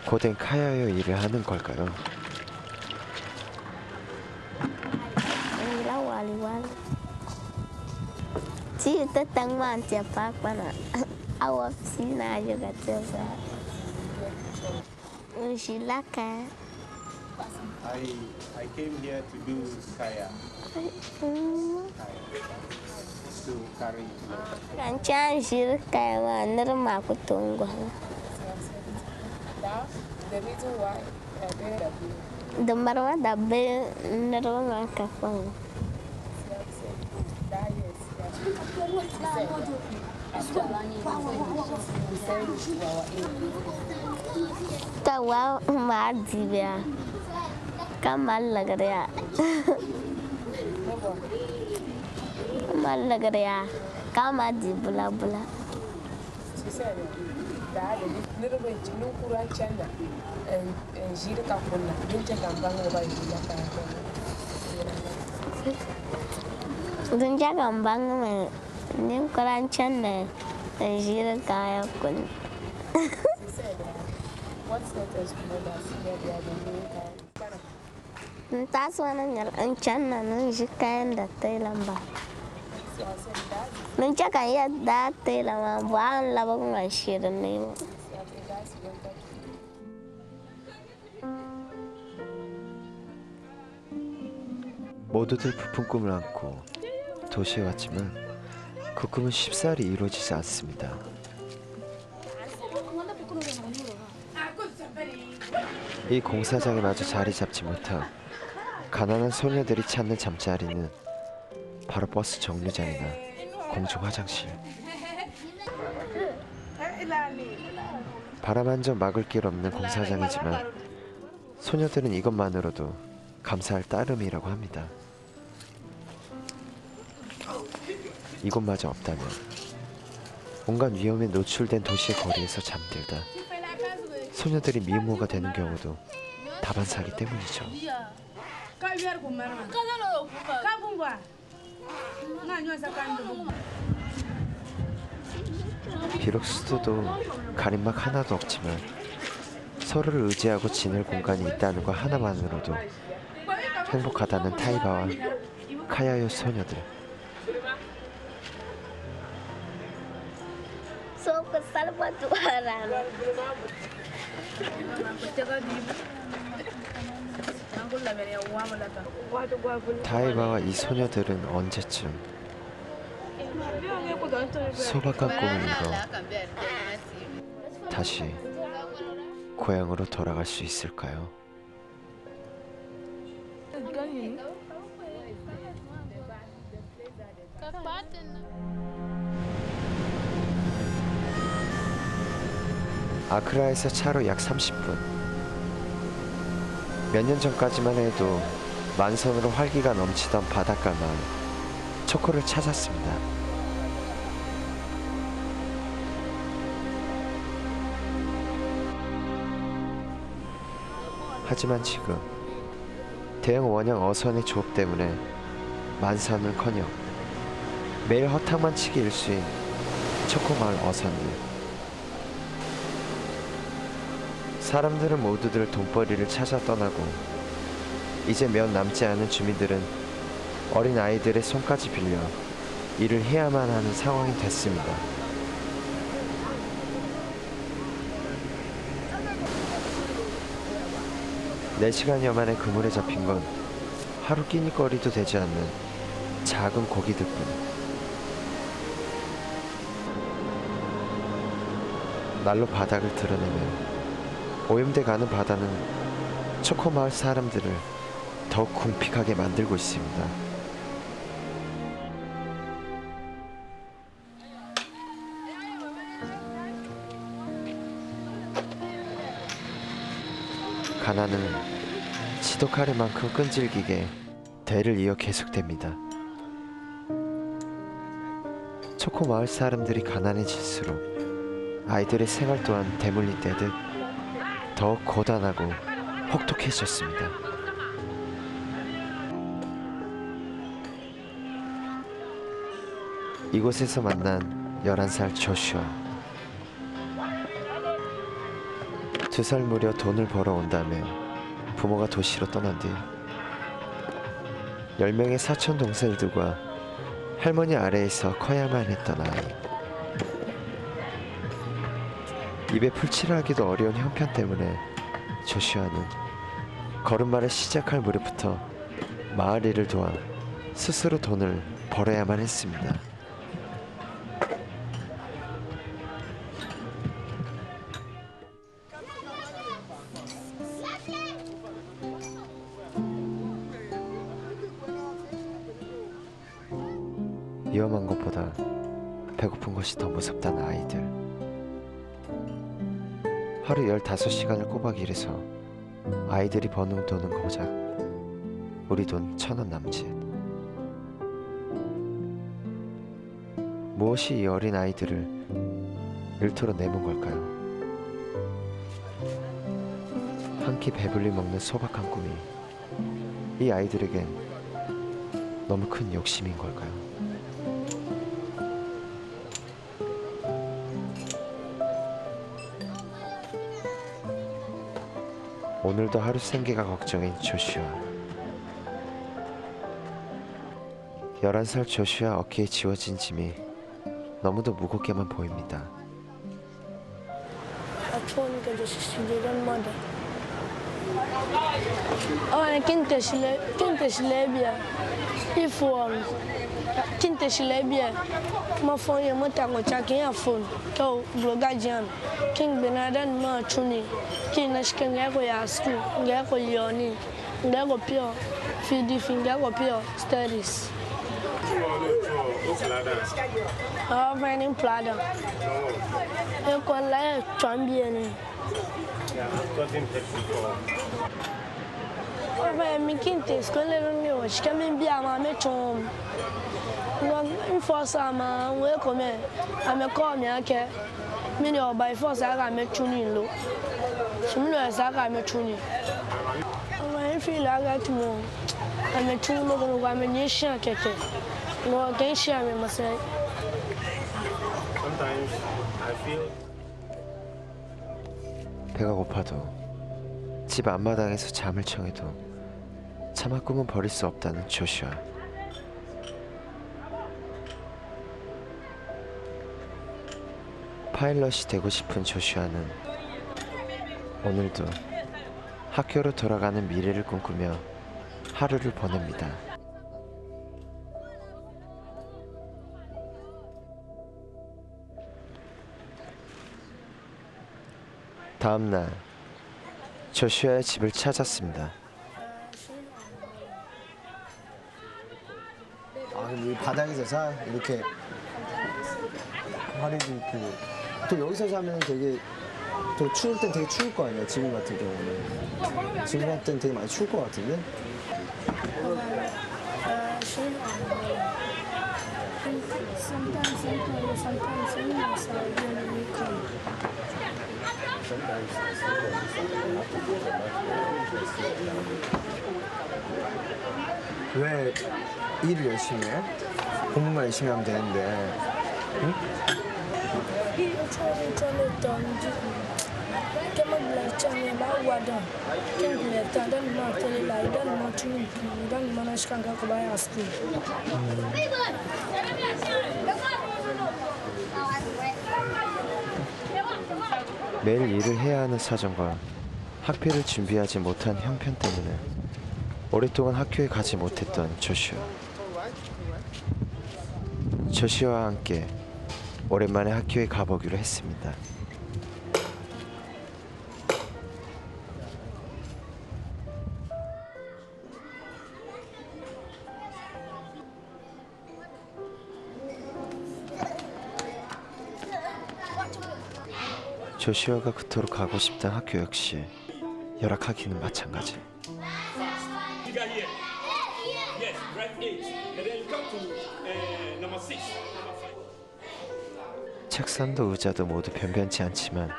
고된 카야요 일을 하는 걸까요? Cita tangman cepak pana. Awak sina juga coba. Silakan. I came here to do kaya. To carry. Kancan sih kayak mana rumah aku tunggu. The reason why Demar dabe nerong kapang. Tawa ma dibia. Kamal lagaya. Kamal lagaya. Kama di bula bula. Dunja gambang me nim koran channe jira kaya kun. Tas wana nyal an channa nun jikayan da tailamba. Nun chaka ya da tailama buan labang ngashirin nimo. 모두들 부푼 꿈을 안고 도시에 왔지만 그 꿈은 쉽사리 이루어지지 않습니다. 이 공사장에 마저 자리 잡지 못한 가난한 소녀들이 찾는 잠자리는 바로 버스 정류장이나 공중 화장실. 바람 한 점 막을 길 없는 공사장이지만 소녀들은 이것만으로도 감사할 따름이라고 합니다. 이곳마저 없다면 온갖 위험에 노출된 도시의 거리에서 잠들다 소녀들이 미모가 되는 경우도 다반사이기 때문이죠. 비록 수도도 가림막 하나도 없지만 서로를 의지하고 지낼 공간이 있다는 것 하나만으로도 행복하다는 타이바와 카야요 소녀들. 타이바와 이 소녀들은 언제쯤 소박한 꿈을 이뤄 다시 고향으로 돌아갈 수 있을까요? 아크라에서 차로 약 30분. 몇 년 전까지만 해도 만선으로 활기가 넘치던 바닷가 마을 초코를 찾았습니다. 하지만 지금 대형 원형 어선의 조업 때문에 만선을커녕 매일 허탕만 치기 일수인 초코마을 어선들. 사람들은 모두들 돈벌이를 찾아 떠나고 이제 몇 남지 않은 주민들은 어린 아이들의 손까지 빌려 일을 해야만 하는 상황이 됐습니다. 네 시간여 만에 그물에 잡힌 건 하루 끼니거리도 되지 않는 작은 고기들뿐. 날로 바닥을 드러내며 오염돼 가는 바다는 초코마을 사람들을 더욱 궁핍하게 만들고 있습니다. 가난은 지독하리만큼 끈질기게 대를 이어 계속됩니다. 초코마을 사람들이 가난해질수록 아이들의 생활 또한 대물림되듯 더욱 고단하고 혹독해졌습니다. 이곳에서 만난 11살 조슈아. 2살 무려 돈을 벌어온다며 부모가 도시로 떠난 뒤 10명의 사촌 동생들과 할머니 아래에서 커야만 했던 아이. 입에 풀칠을 하기도 어려운 형편 때문에 조슈아는 걸음마를 시작할 무렵부터 마을 일을 도와 스스로 돈을 벌어야만 했습니다. 위험한 것보다 배고픈 것이 더 무섭다는 아이들. 하루 15시간을 꼬박 일해서 아이들이 버는 돈은 고작 우리 돈 1,000원 남짓. 무엇이 이 어린 아이들을 일터로 내몬 걸까요? 한 끼 배불리 먹는 소박한 꿈이 이 아이들에겐 너무 큰 욕심인 걸까요? 오늘도 하루 생계가 걱정인 조슈아. 11살 조슈아 어깨에 지워진 짐이 너무도 무겁게만 보입니다. Ma phone ye mota ngo chaki ya phone to bloga jan king benadan ma chuni king nashke ngako ya school ngako lioni ngako pio fidi finga ko pio studies ah venin plada e ko la chambieni Ove mi kinte skole mi o shkami bia ma me chom une force à ma ouais comme à me comme ya ke mini o by force aga me chuni lo chumi lo sa aga me chuni ama feel aga tumo ame chuni lo ko me ni sha keke no gen sha me masai Sometimes I feel 배가 고파도 집 앞마당에서 잠을 청해도 차마 꿈은 버릴 수 없다는 조슈아. 파일럿이 되고 싶은 조슈아는 오늘도 학교로 돌아가는 미래를 꿈꾸며 하루를 보냅니다. 다음 날 조슈아의 집을 찾았습니다. 아, 이 바닥에서 자 이렇게 화려지 또 여기서 자면 되게 또 추울 땐 되게 추울 거 아니야. 지금 같은 경우는 지금 같은 때는 되게 많이 추울 것 같은데. 왜 일을 열심히 해? 공부만 열심히 하면 되는데. 응? 매일 일을 해야 하는 사정과 학비를 준비하지 못한 형편 때문에 오랫동안 학교에 가지 못했던 조슈아. 조슈아와 함께 오랜만에 학교에 가보기로 했습니다. 조슈아가 그토록 가고 싶던 학교 역시 열악하기는 마찬가지. 책상도 의자도 모두 변변치 않지만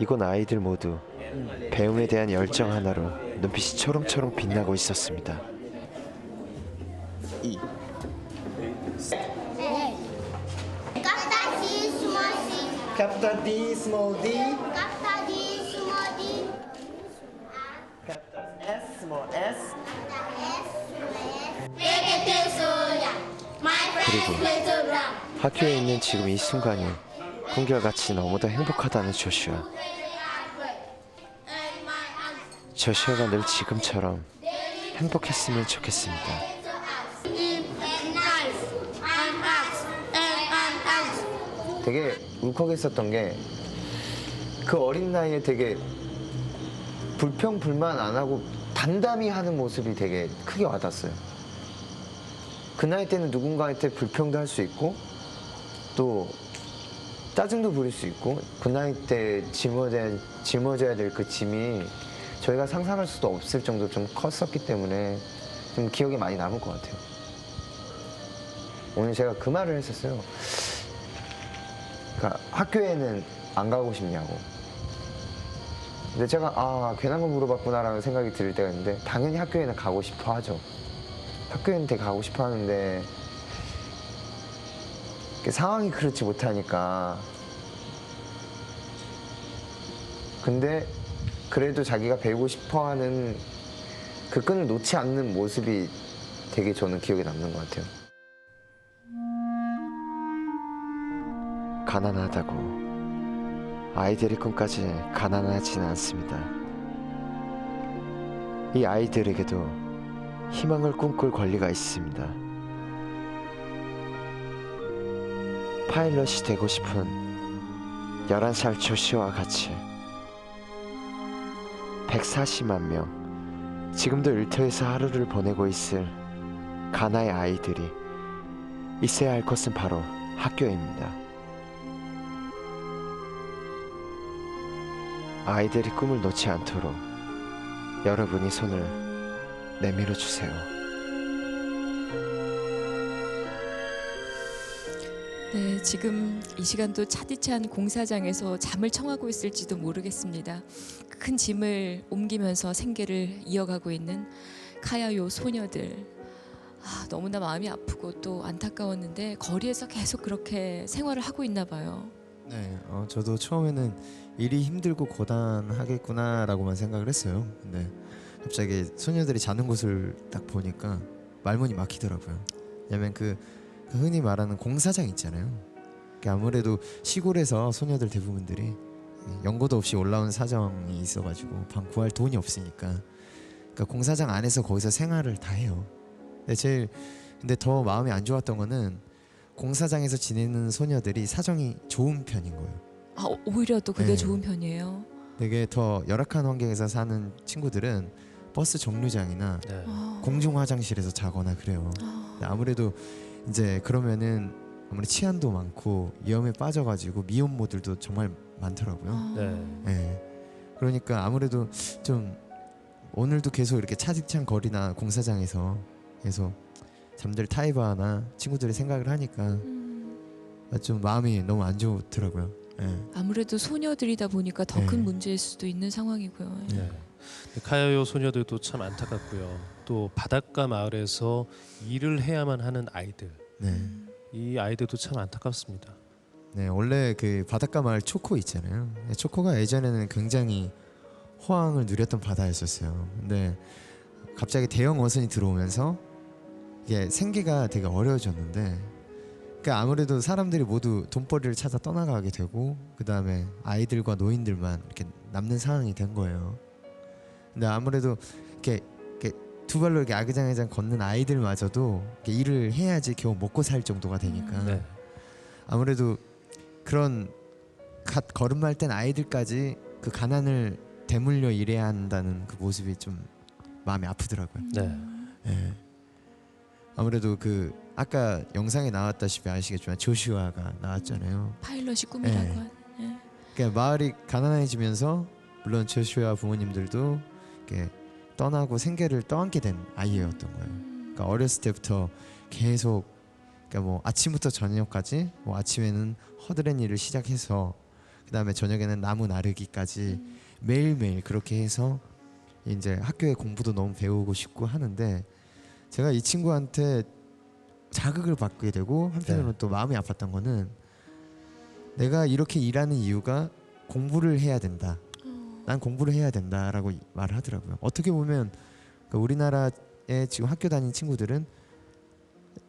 이곳 아이들 모두 배움에 대한 열정 하나로 눈빛이 초롱초롱 빛나고 있었습니다. Capital D, small d. Capital D, small d. Capital S, small s. 그리고 학교에 있는 지금 이 순간이 한결같이 너무도 행복하다는 조슈아. 조슈아가 늘 지금처럼 행복했으면 좋겠습니다. 되게 울컥했었던 게 그 어린 나이에 되게 불평불만 안 하고 담담히 하는 모습이 되게 크게 와닿았어요. 그 나이 때는 누군가한테 불평도 할 수 있고 또 짜증도 부릴 수 있고 그 나이 때 짊어져야 될 그 짐이 저희가 상상할 수도 없을 정도로 좀 컸었기 때문에 좀 기억에 많이 남을 것 같아요. 오늘 제가 그 말을 했었어요. 그러니까 학교에는 안 가고 싶냐고. 근데 제가 괜한 거 물어봤구나라는 생각이 들 때가 있는데 당연히 학교에는 가고 싶어 하죠. 학교에는 되게 가고 싶어 하는데 상황이 그렇지 못하니까. 근데 그래도 자기가 배우고 싶어 하는 그 끈을 놓지 않는 모습이 되게 저는 기억에 남는 것 같아요. 가난하다고 아이들의 꿈까지 가난하지는 않습니다. 이 아이들에게도 희망을 꿈꿀 권리가 있습니다. 파일럿이 되고 싶은 11살 조슈아와 같이 140만 명, 지금도 일터에서 하루를 보내고 있을 가나의 아이들이 있어야 할 곳은 바로 학교입니다. 아이들이 꿈을 놓지 않도록 여러분이 손을 내밀어 주세요. 네, 지금 이 시간도 차디찬 공사장에서 잠을 청하고 있을지도 모르겠습니다. 큰 짐을 옮기면서 생계를 이어가고 있는 카야요 소녀들. 너무나 마음이 아프고 또 안타까웠는데 거리에서 계속 그렇게 생활을 하고 있나 봐요. 네, 저도 처음에는 일이 힘들고 고단하겠구나라고만 생각을 했어요. 근데 갑자기 소녀들이 자는 곳을 딱 보니까 말문이 막히더라고요. 왜냐면 그 흔히 말하는 공사장 있잖아요. 아무래도 시골에서 소녀들 대부분들이 연고도 없이 올라온 사정이 있어가지고 방 구할 돈이 없으니까 그러니까 공사장 안에서 거기서 생활을 다 해요. 근데 더 마음이 안 좋았던 거는 공사장에서 지내는 소녀들이 사정이 좋은 편인 거예요. 오히려 또 그게 네. 좋은 편이에요. 되게 더 열악한 환경에서 사는 친구들은 버스 정류장이나 공중 화장실에서 자거나 그래요. 아무래도 이제 그러면은 아무래도 치안도 많고 위험에 빠져가지고 미혼모들도 정말 많더라고요. 네. 그러니까 아무래도 좀 오늘도 계속 이렇게 차디찬 거리나 공사장에서 계속 잠들 타이바나 친구들의 생각을 하니까 좀 마음이 너무 안 좋더라고요. 네. 아무래도 소녀들이다 보니까 더 큰 네. 문제일 수도 있는 상황이고요. 네. 카야요 소녀들도 참 안타깝고요. 또 바닷가 마을에서 일을 해야만 하는 아이들. 네. 이 아이들도 참 안타깝습니다. 네, 원래 그 바닷가 마을 초코 있잖아요. 초코가 예전에는 굉장히 호황을 누렸던 바다였었어요. 근데 갑자기 대형 어선이 들어오면서 이게 생계가 되게 어려워졌는데, 그러니까 아무래도 사람들이 모두 돈벌이를 찾아 떠나가게 되고, 그 다음에 아이들과 노인들만 이렇게 남는 상황이 된 거예요. 근데 아무래도 이렇게 두 발로 이렇게 아기장아기장 걷는 아이들마저도 이렇게 일을 해야지 겨우 먹고 살 정도가 되니까 아무래도 그런 갓 걸음말 땐 아이들까지 그 가난을 대물려 일해야 한다는 그 모습이 좀 마음이 아프더라고요. 네. 아무래도 그 아까 영상에 나왔다시피 아시겠지만 조슈아가 나왔잖아요. 파일럿이 꿈이라고 한. 그러니까 마을이 가난해지면서 물론 조슈아 부모님들도 이렇게 떠나고 생계를 떠안게 된 아이였던 거예요. 그러니까 어렸을 때부터 계속 그러니까 뭐 아침부터 저녁까지 뭐 아침에는 허드렛 일을 시작해서 그 다음에 저녁에는 나무 나르기까지 매일매일 그렇게 해서 이제 학교에 공부도 너무 배우고 싶고 하는데 제가 이 친구한테 자극을 받게 되고 한편으로는 또 마음이 아팠던 거는 내가 이렇게 일하는 이유가 공부를 해야 된다. 난 공부를 해야 된다라고 말을 하더라고요. 어떻게 보면 그러니까 우리나라에 지금 학교 다니는 친구들은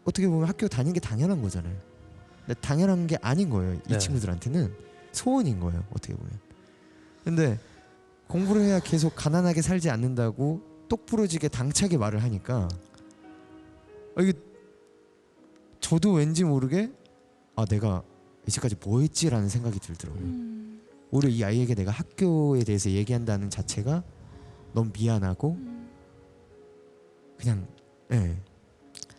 어떻게 보면 학교 다니는 게 당연한 거잖아요. 근데 당연한 게 아닌 거예요. 이 친구들한테는 소원인 거예요. 어떻게 보면. 근데 공부를 해야 계속 가난하게 살지 않는다고 똑부러지게 당차게 말을 하니까 이게 저도 왠지 모르게 내가 이제까지 뭐 했지라는 생각이 들더라고요. 오히려 이 아이에게 내가 학교에 대해서 얘기한다는 자체가 너무 미안하고 그냥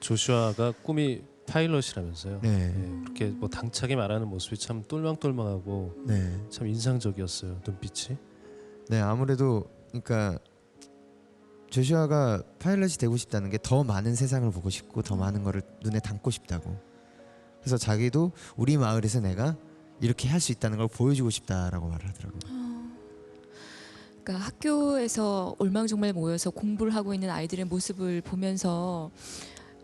조슈아가 꿈이 파일럿이라면서요. 네. 그렇게 뭐 당차게 말하는 모습이 참 똘망똘망하고 네. 참 인상적이었어요. 눈빛이. 네, 아무래도 그러니까 조슈아가 파일럿이 되고 싶다는 게 더 많은 세상을 보고 싶고 더 많은 거를 눈에 담고 싶다고. 그래서 자기도 우리 마을에서 내가 이렇게 할 수 있다는 걸 보여주고 싶다라고 말을 하더라고요. 그러니까 학교에서 올망정말 모여서 공부를 하고 있는 아이들의 모습을 보면서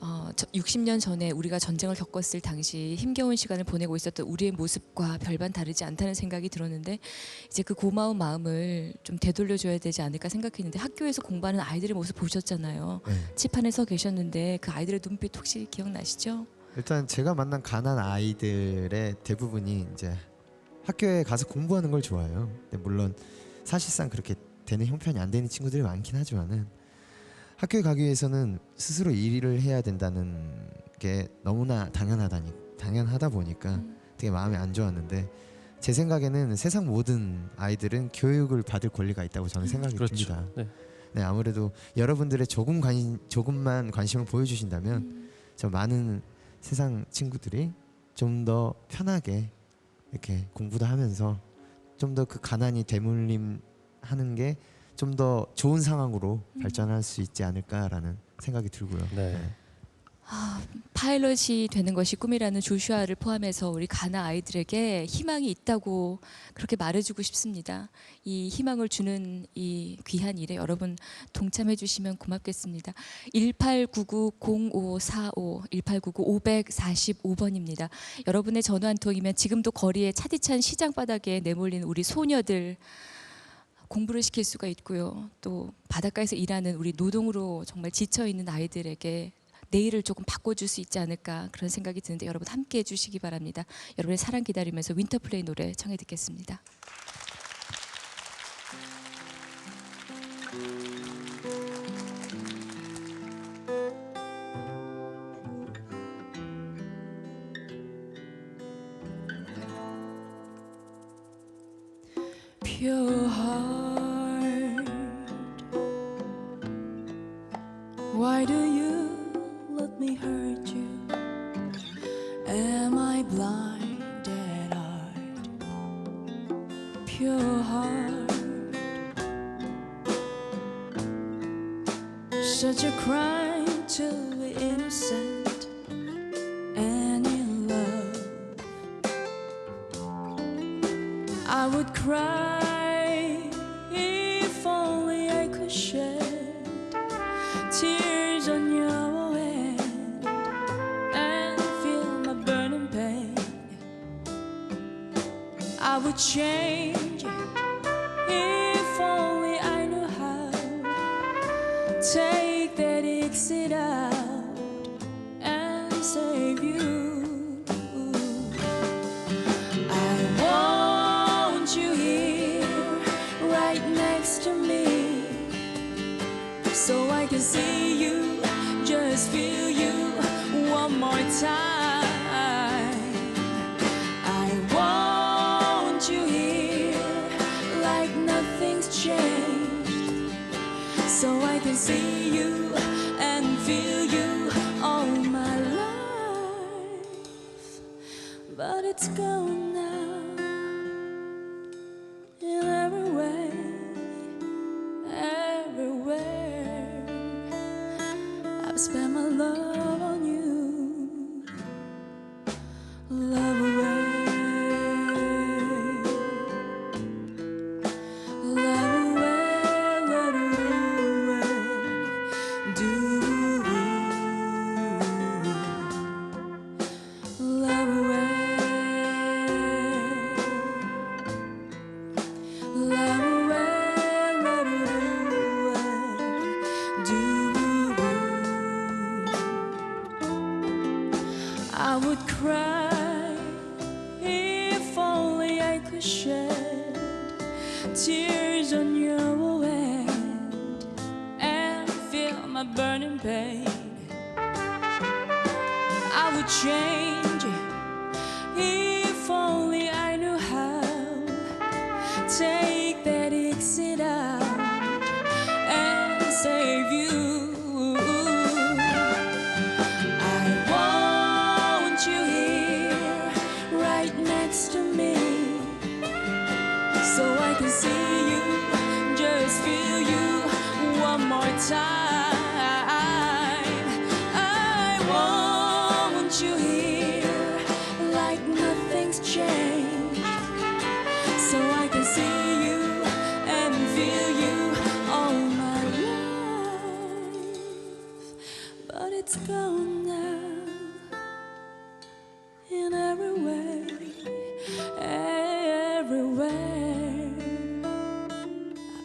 60년 전에 우리가 전쟁을 겪었을 당시 힘겨운 시간을 보내고 있었던 우리의 모습과 별반 다르지 않다는 생각이 들었는데 이제 그 고마운 마음을 좀 되돌려줘야 되지 않을까 생각했는데 학교에서 공부하는 아이들의 모습 보셨잖아요. 네. 칠판에 서 계셨는데 그 아이들의 눈빛 혹시 기억나시죠? 일단 제가 만난 가난 아이들의 대부분이 이제 학교에 가서 공부하는 걸 좋아해요. 근데 물론 사실상 그렇게 되는 형편이 안 되는 친구들이 많긴 하지만은 학교에 가기 위해서는 스스로 일을 해야 된다는 게 너무나 당연하다 보니까 되게 마음이 안 좋았는데 제 생각에는 세상 모든 아이들은 교육을 받을 권리가 있다고 저는 생각이 듭니다. 네, 아무래도 여러분들의 조금만 관심을 보여주신다면 저 많은 세상 친구들이 좀 더 편하게 이렇게 공부도 하면서 좀 더 그 가난이 대물림하는 게 좀 더 좋은 상황으로 발전할 수 있지 않을까라는 생각이 들고요. 네. 파일럿이 되는 것이 꿈이라는 조슈아를 포함해서 우리 가나 아이들에게 희망이 있다고 그렇게 말해주고 싶습니다. 이 희망을 주는 이 귀한 일에 여러분 동참해 주시면 고맙겠습니다. 1899-0545 1899-545번입니다. 여러분의 전화 한 통이면 지금도 거리에 차디찬 시장 바닥에 내몰린 우리 소녀들 공부를 시킬 수가 있고요. 또 바닷가에서 일하는 우리 노동으로 정말 지쳐있는 아이들에게 내일을 조금 바꿔줄 수 있지 않을까 그런 생각이 드는데 여러분 함께 해주시기 바랍니다. 여러분의 사랑 기다리면서 윈터플레이 노래 청해 듣겠습니다. Pure heart, why do you let me hurt you? Am I blind at heart? Pure heart, such a crime to be innocent and in love. I would cry if only I could shed tears on your hand and feel my burning pain. I would change if only I knew how. Take that exit out and save you. I want you here right next to me, so I can see you, just feel you one more time. I want you here like nothing's changed, so I can see you and feel you all my life. But it's gone now in every way, everywhere. I've spent my love on you, love away, love away, love away, do love away, love away, love away, do. I would cry if only I could shed tears on your hand and feel my burning pain. I would change if only I knew how. Take that exit out and save you. I want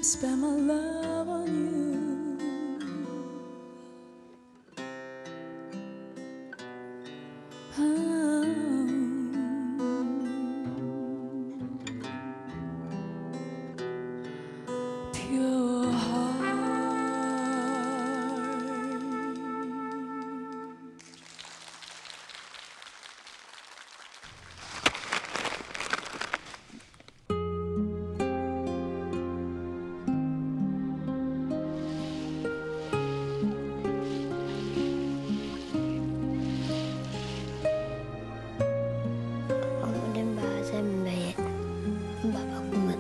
spend my love on you. Pure heart. Amudin bahasa Melayu, Bapak Kumat.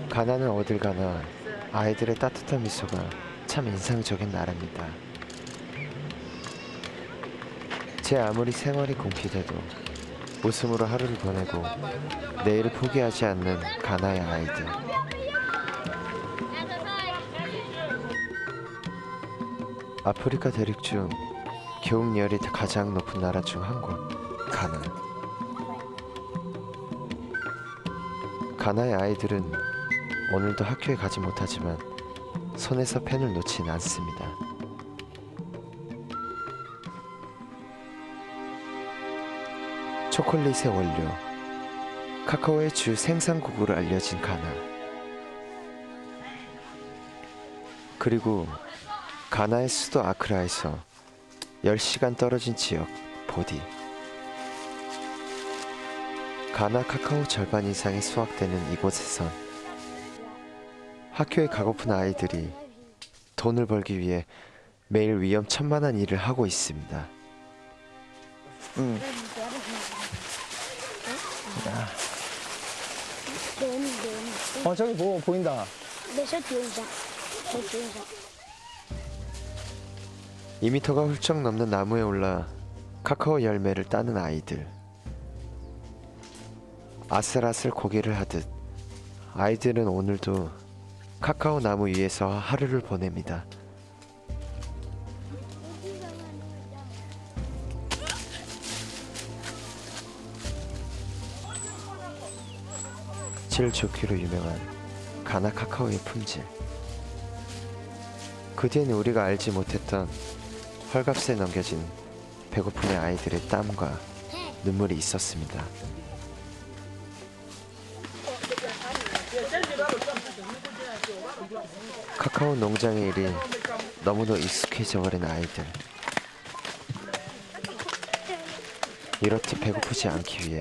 가나는 어딜 가나 아이들의 따뜻한 미소가 참 인상적인 나라입니다. 제 아무리 생활이 공피돼도 웃음으로 하루를 보내고 내일을 포기하지 않는 가나의 아이들. 아프리카 대륙 중 교육열이 가장 높은 나라 중 한 곳, 가나. 가나의 아이들은 오늘도 학교에 가지 못하지만 손에서 펜을 놓진 않습니다. 초콜릿의 원료, 카카오의 주 생산국으로 알려진 가나. 그리고 가나의 수도 아크라에서 10시간 떨어진 지역 보디. 가나 카카오 절반 이상이 수확되는 이곳에선 학교에 가고픈 아이들이 돈을 벌기 위해 매일 위험천만한 일을 하고 있습니다. 저기 뭐 보인다. 2m가 훌쩍 넘는 나무에 올라 카카오 열매를 따는 아이들. 아슬아슬 고개를 하듯 아이들은 오늘도 카카오 나무 위에서 하루를 보냅니다. 질 좋기로 유명한 가나 카카오의 품질. 그 뒤에는 우리가 알지 못했던 헐값에 넘겨진 배고픔의 아이들의 땀과 눈물이 있었습니다. 카카오 농장의 일이 너무도 익숙해져 버린 아이들. 이렇듯 배고프지 않기 위해,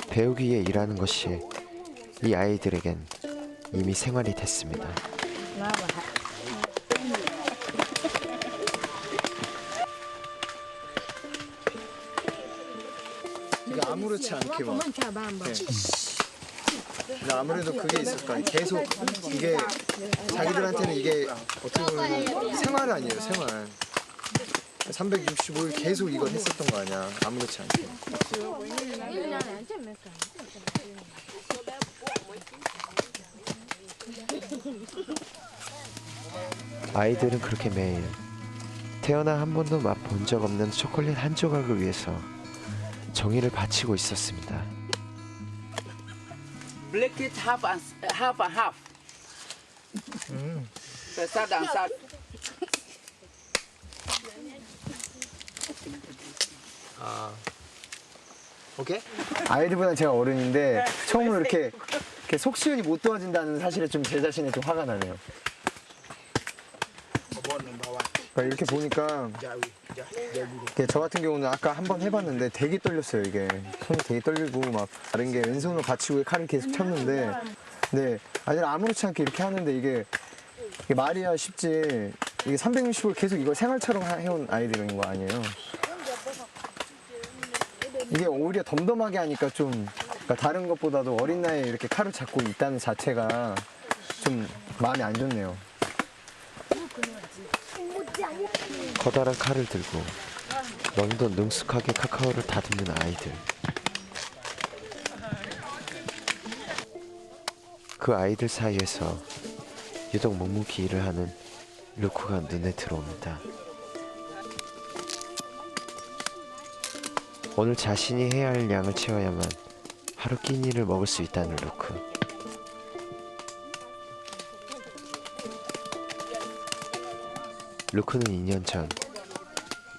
배우기 위해 일하는 것이 이 아이들에겐 이미 생활이 됐습니다. 이게 아무렇지 않게 막. 아무래도 그게 있을 거야. 계속 이게 자기들한테는 이게 어떻게 보면 생활 아니에요, 생활. 365일 계속 이걸 했었던 거 아니야, 아무렇지 않게. 아이들은 그렇게 매일 태어나 한 번도 맛본 적 없는 초콜릿 한 조각을 위해서 정의를 바치고 있었습니다. Break it half and half. So side and side. 오케이? 아이들보다 제가 어른인데 처음으로 이렇게 속 시원히 못 도와준다는 사실에 좀 제 자신에 좀 화가 나네요. 그러니까 이렇게 보니까 저 같은 경우는 아까 한번 해봤는데 되게 떨렸어요. 이게 손이 되게 떨리고 막 다른 게 왼손으로 받치고 칼을 계속 쳤는데, 네 아니라 아무렇지 않게 이렇게 하는데 이게 말이야 쉽지, 이게 360을 계속 이걸 생활처럼 해온 아이들인 거 아니에요. 이게 오히려 덤덤하게 하니까 좀 그러니까 다른 것보다도 어린 나이에 이렇게 칼을 잡고 있다는 자체가 좀 마음이 안 좋네요. 커다란 칼을 들고 너무도 능숙하게 카카오를 다듬는 아이들. 그 아이들 사이에서 유독 묵묵히 일을 하는 루크가 눈에 들어옵니다. 오늘 자신이 해야 할 양을 채워야만 하루 끼니를 먹을 수 있다는 루크. 루크는 2년 전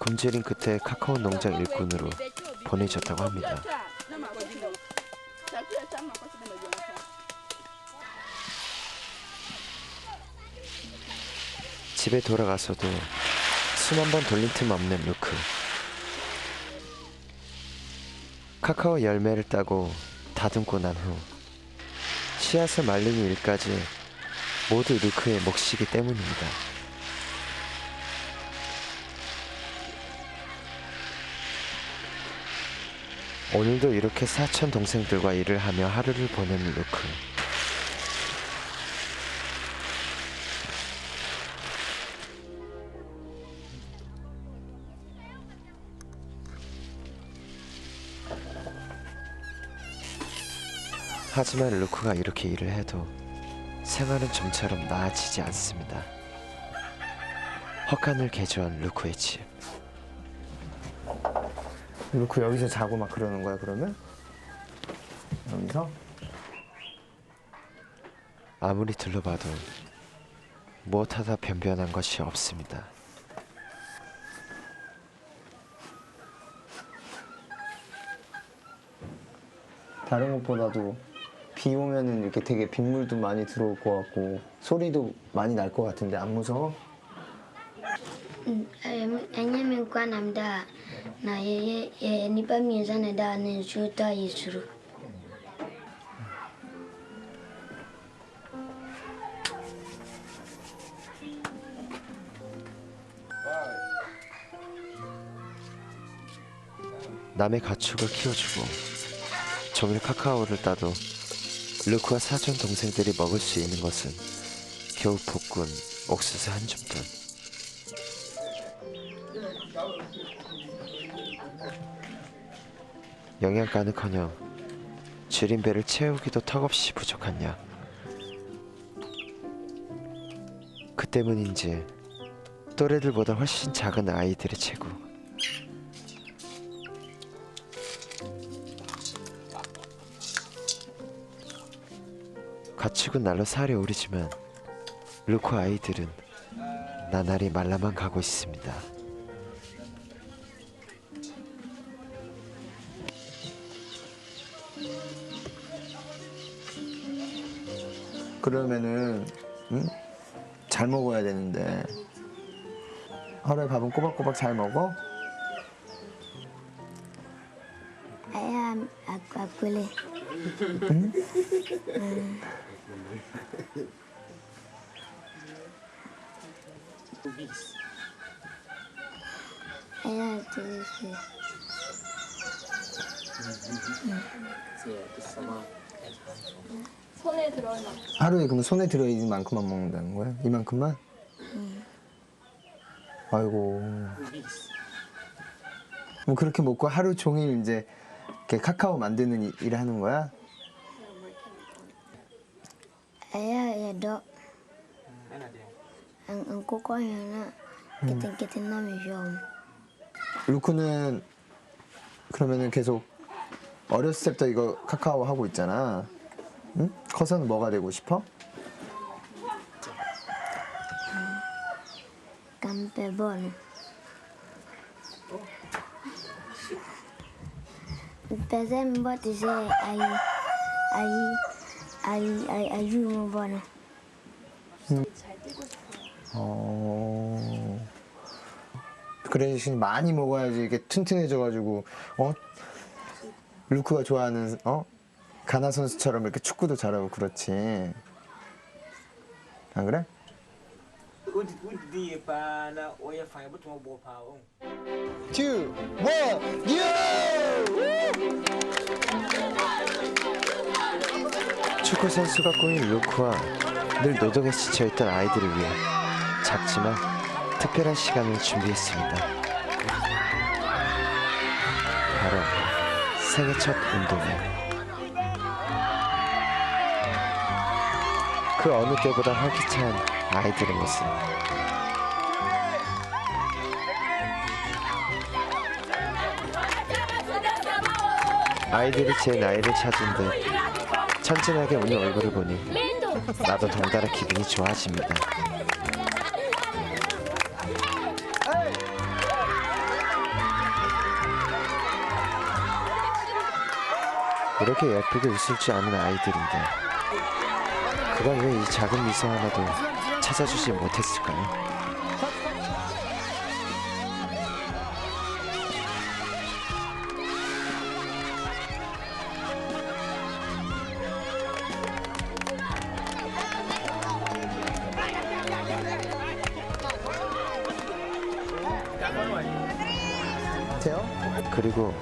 굶주린 끝에 카카오 농장 일꾼으로 보내졌다고 합니다. 집에 돌아가서도 숨 한 번 돌린 틈 없는 루크. 카카오 열매를 따고 다듬고 난 후 씨앗을 말리는 일까지 모두 루크의 몫이기 때문입니다. 오늘도 이렇게 사촌 동생들과 일을 하며 하루를 보내는 루크. 하지만 루크가 이렇게 일을 해도 생활은 좀처럼 나아지지 않습니다. 헛간을 개조한 루크의 집. 루크 여기서 자고 막 그러는 거야 그러면? 여기서? 아무리 둘러봐도 무엇하다 변변한 것이 없습니다. 다른 것보다도 비 오면은 이렇게 되게 빗물도 많이 들어올 것 같고 소리도 많이 날 것 같은데 안 무서워? Anyame kwa namda na ye nipa mienza na da ne shuta yisuru. 남의 가축을 키워주고 종일 카카오를 따도 루크와 사촌 동생들이 먹을 수 있는 것은 겨우 볶은 옥수수 한 줌뿐. 영양가는커녕 줄인 배를 채우기도 턱없이 부족한 양. 그 때문인지 또래들보다 훨씬 작은 아이들의 체구. 가축은 날로 살이 오르지만 루크 아이들은 나날이 말라만 가고 있습니다. 그러면은 응? 잘 먹어야 되는데 하루에 밥은 꼬박꼬박 잘 먹어? Aya akwele. 응? Aya tisi. 손에 들어나. 하루에 그럼 손에 들어있는 만큼만 먹는다는 거야? 이만큼만? 아이고. 뭐 그렇게 먹고 하루 종일 이제 이렇게 카카오 만드는 일을 하는 거야? Aya do. Ang koko yana kita na misyom. 루크는 그러면은 계속 어렸을 때부터 이거 카카오 하고 있잖아. 응? 커서는 뭐가 되고 싶어? Campebon. Pese mboti se ayu mo bona. 그래 대신 많이 먹어야지 이게 튼튼해져가지고 루크가 좋아하는 가나 선수처럼 이렇게 축구도 잘하고 그렇지. 안 그래? 2, 1, 축구 선수가 꾸민 루크와 늘 노동에 지쳐있던 아이들을 위해 작지만 특별한 시간을 준비했습니다. 바로 생애 첫 운동회. 그 어느 때보다 활기찬 아이들의 모습. 아이들이 제 나이를 찾은 듯 천진하게 우는 얼굴을 보니 나도 덩달아 기분이 좋아집니다. 이렇게 예쁘게 웃을 줄 아는 아이들인데 그건 왜 이 작은 미소 하나도 찾아주지 못했을까요? 그리고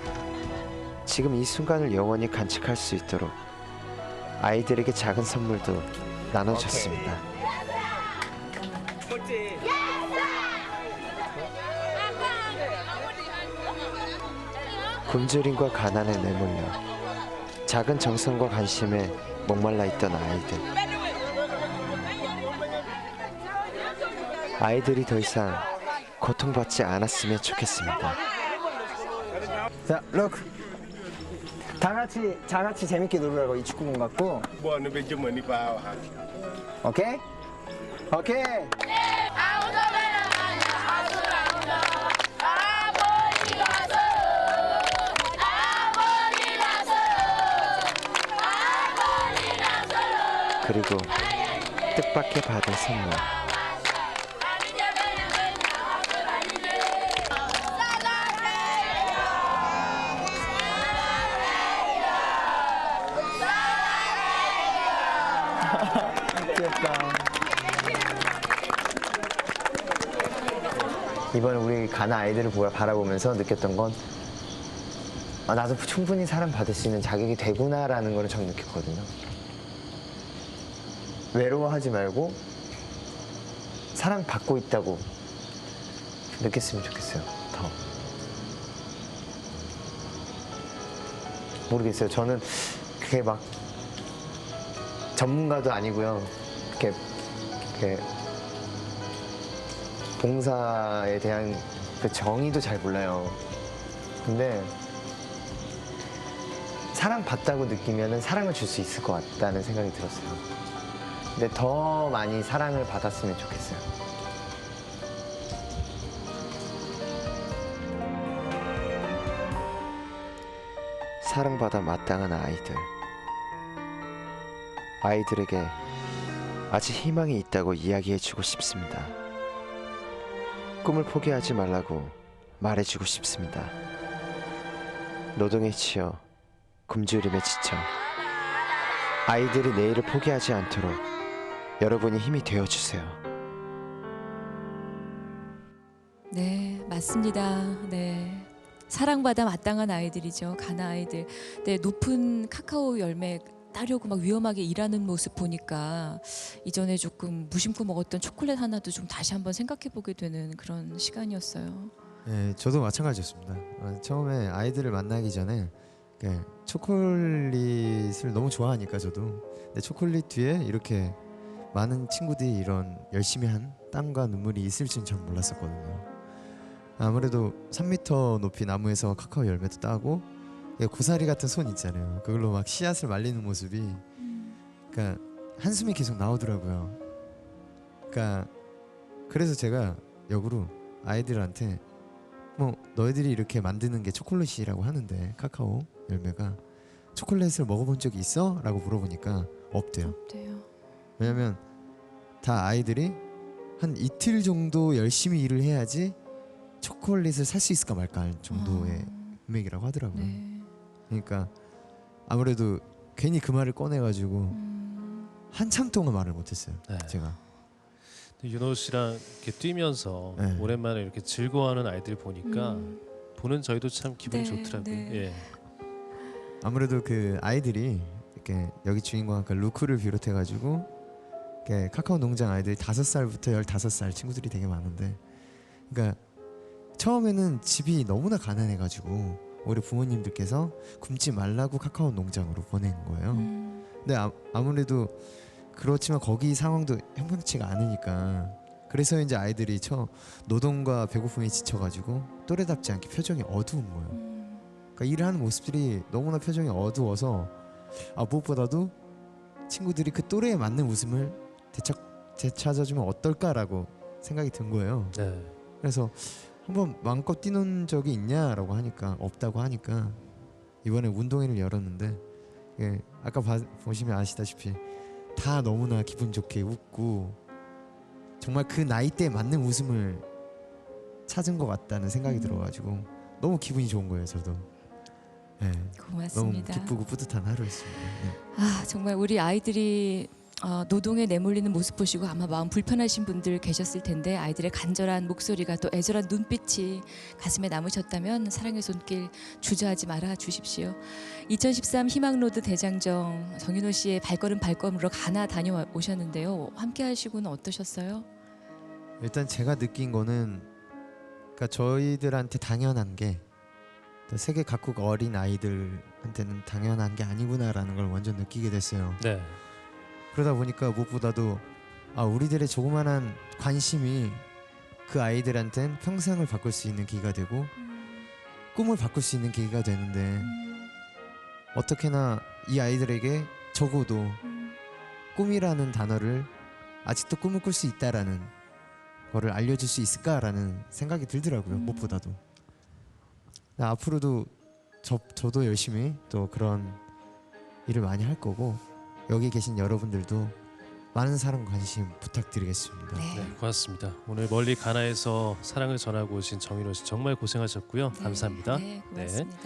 지금 이 순간을 영원히 간직할 수 있도록 아이들에게 작은 선물도 나눠줬습니다. 굶주림과 가난에 내몰려 작은 정성과 관심에 목말라 있던 아이들. 아이들이 더 이상 고통받지 않았으면 좋겠습니다. 자, 룩. 다 같이 재밌게 놀으라고 이 축구공 갖고. 오케이? 오케이. 그리고 뜻밖의 받은 선물. 이번에 우리 가나 아이들을 바라보면서 느꼈던 건 나도 충분히 사랑받을 수 있는 자격이 되구나라는 걸 처음 느꼈거든요. 외로워하지 말고 사랑받고 있다고 느꼈으면 좋겠어요. 더. 모르겠어요. 저는 그게 막 전문가도 아니고요. 이렇게 봉사에 대한 그 정의도 잘 몰라요. 근데 사랑받다고 느끼면 사랑을 줄 수 있을 것 같다는 생각이 들었어요. 근데 더 많이 사랑을 받았으면 좋겠어요. 사랑받아 마땅한 아이들. 아이들에게 아직 희망이 있다고 이야기해주고 싶습니다. 꿈을 포기하지 말라고 말해주고 싶습니다. 노동에 치여 굶주림에 지쳐 아이들이 내일을 포기하지 않도록 여러분이 힘이 되어주세요. 네, 맞습니다. 네. 사랑받아 마땅한 아이들이죠. 가나 아이들. 네, 높은 카카오 열매 따려고 막 위험하게 일하는 모습 보니까 이전에 조금 무심코 먹었던 초콜릿 하나도 좀 다시 한번 생각해 보게 되는 그런 시간이었어요. 네, 저도 마찬가지였습니다. 처음에 아이들을 만나기 전에 초콜릿을 너무 좋아하니까 저도. 근데 초콜릿 뒤에 이렇게 많은 친구들이 이런 열심히 한 땀과 눈물이 있을 줄은 전 몰랐었거든요. 아무래도 3m 높이 나무에서 카카오 열매도 따고 고사리 같은 손 있잖아요. 그걸로 막 씨앗을 말리는 모습이 그러니까 한숨이 계속 나오더라고요. 그러니까 그래서 제가 역으로 아이들한테 뭐 너희들이 이렇게 만드는 게 초콜릿이라고 하는데 카카오 열매가 초콜릿을 먹어본 적이 있어? 라고 물어보니까 없대요. 왜냐면 다 아이들이 한 이틀 정도 열심히 일을 해야지 초콜릿을 살 수 있을까 말까 할 정도의 금액이라고 하더라고요. 그러니까 아무래도 괜히 그 말을 꺼내가지고 한참 동안 말을 못했어요. 제가. 윤호 씨랑 이렇게 뛰면서 오랜만에 이렇게 즐거워하는 아이들 보니까 보는 저희도 참 기분이 좋더라고요. 예. 아무래도 그 아이들이 이렇게 여기 주인공 아까 루크를 비롯해가지고 이렇게 카카오 농장 아이들이 5살부터 15살 친구들이 되게 많은데, 그러니까 처음에는 집이 너무나 가난해가지고 우리 부모님들께서 굶지 말라고 카카오 농장으로 보낸 거예요. 근데 아무래도 그렇지만 거기 상황도 형평치가 않으니까, 그래서 이제 아이들이 노동과 배고픔에 지쳐가지고 또래답지 않게 표정이 어두운 거예요. 그러니까 일을 하는 모습들이 너무나 표정이 어두워서 무엇보다도 친구들이 그 또래에 맞는 웃음을 되찾아주면 어떨까라고 생각이 든 거예요. 네. 그래서 한번 마음껏 뛰는 적이 있냐라고 하니까 없다고 하니까 이번에 운동회를 열었는데, 아까 보시면 아시다시피 다 너무나 기분 좋게 웃고 정말 그 나이대에 맞는 웃음을 찾은 것 같다는 생각이 들어가지고 너무 기분이 좋은 거예요. 저도. 네, 고맙습니다. 너무 기쁘고 뿌듯한 하루였습니다. 네. 정말 우리 아이들이 노동에 내몰리는 모습 보시고 아마 마음 불편하신 분들 계셨을 텐데, 아이들의 간절한 목소리가 또 애절한 눈빛이 가슴에 남으셨다면 사랑의 손길 주저하지 말아 주십시오. 2013 희망로드 대장정, 정윤호 씨의 발걸음으로 가나 다녀오셨는데요. 함께 하시고는 어떠셨어요? 일단 제가 느낀 거는, 그러니까 저희들한테 당연한 게 또 세계 각국 어린 아이들한테는 당연한 게 아니구나라는 걸 완전 느끼게 됐어요. 네. 그러다 보니까 무엇보다도 우리들의 조그만한 관심이 그 아이들한테는 평생을 바꿀 수 있는 계기가 되고 꿈을 바꿀 수 있는 계기가 되는데, 어떻게나 이 아이들에게 적어도 꿈이라는 단어를, 아직도 꿈을 꿀 수 있다라는 거를 알려줄 수 있을까라는 생각이 들더라고요. 무엇보다도. 앞으로도 저도 열심히 또 그런 일을 많이 할 거고, 여기 계신 여러분들도 많은 사랑 관심 부탁드리겠습니다. 네, 고맙습니다. 오늘 멀리 가나에서 사랑을 전하고 오신 정윤호 씨 정말 고생하셨고요. 감사합니다. 네, 고맙습니다.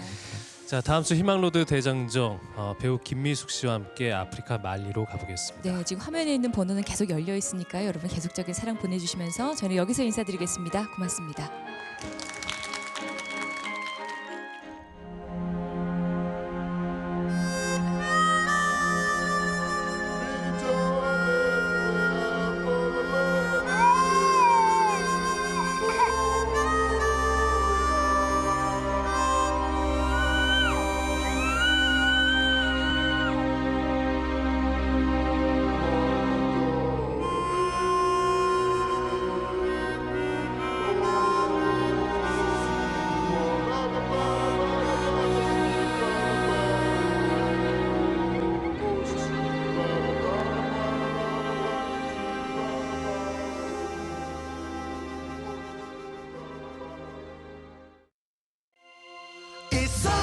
자, 다음 주 희망로드 대장정, 배우 김미숙 씨와 함께 아프리카 말리로 가보겠습니다. 네, 지금 화면에 있는 번호는 계속 열려 있으니까요. 여러분 계속적인 사랑 보내주시면서 저는 여기서 인사드리겠습니다. 고맙습니다. It's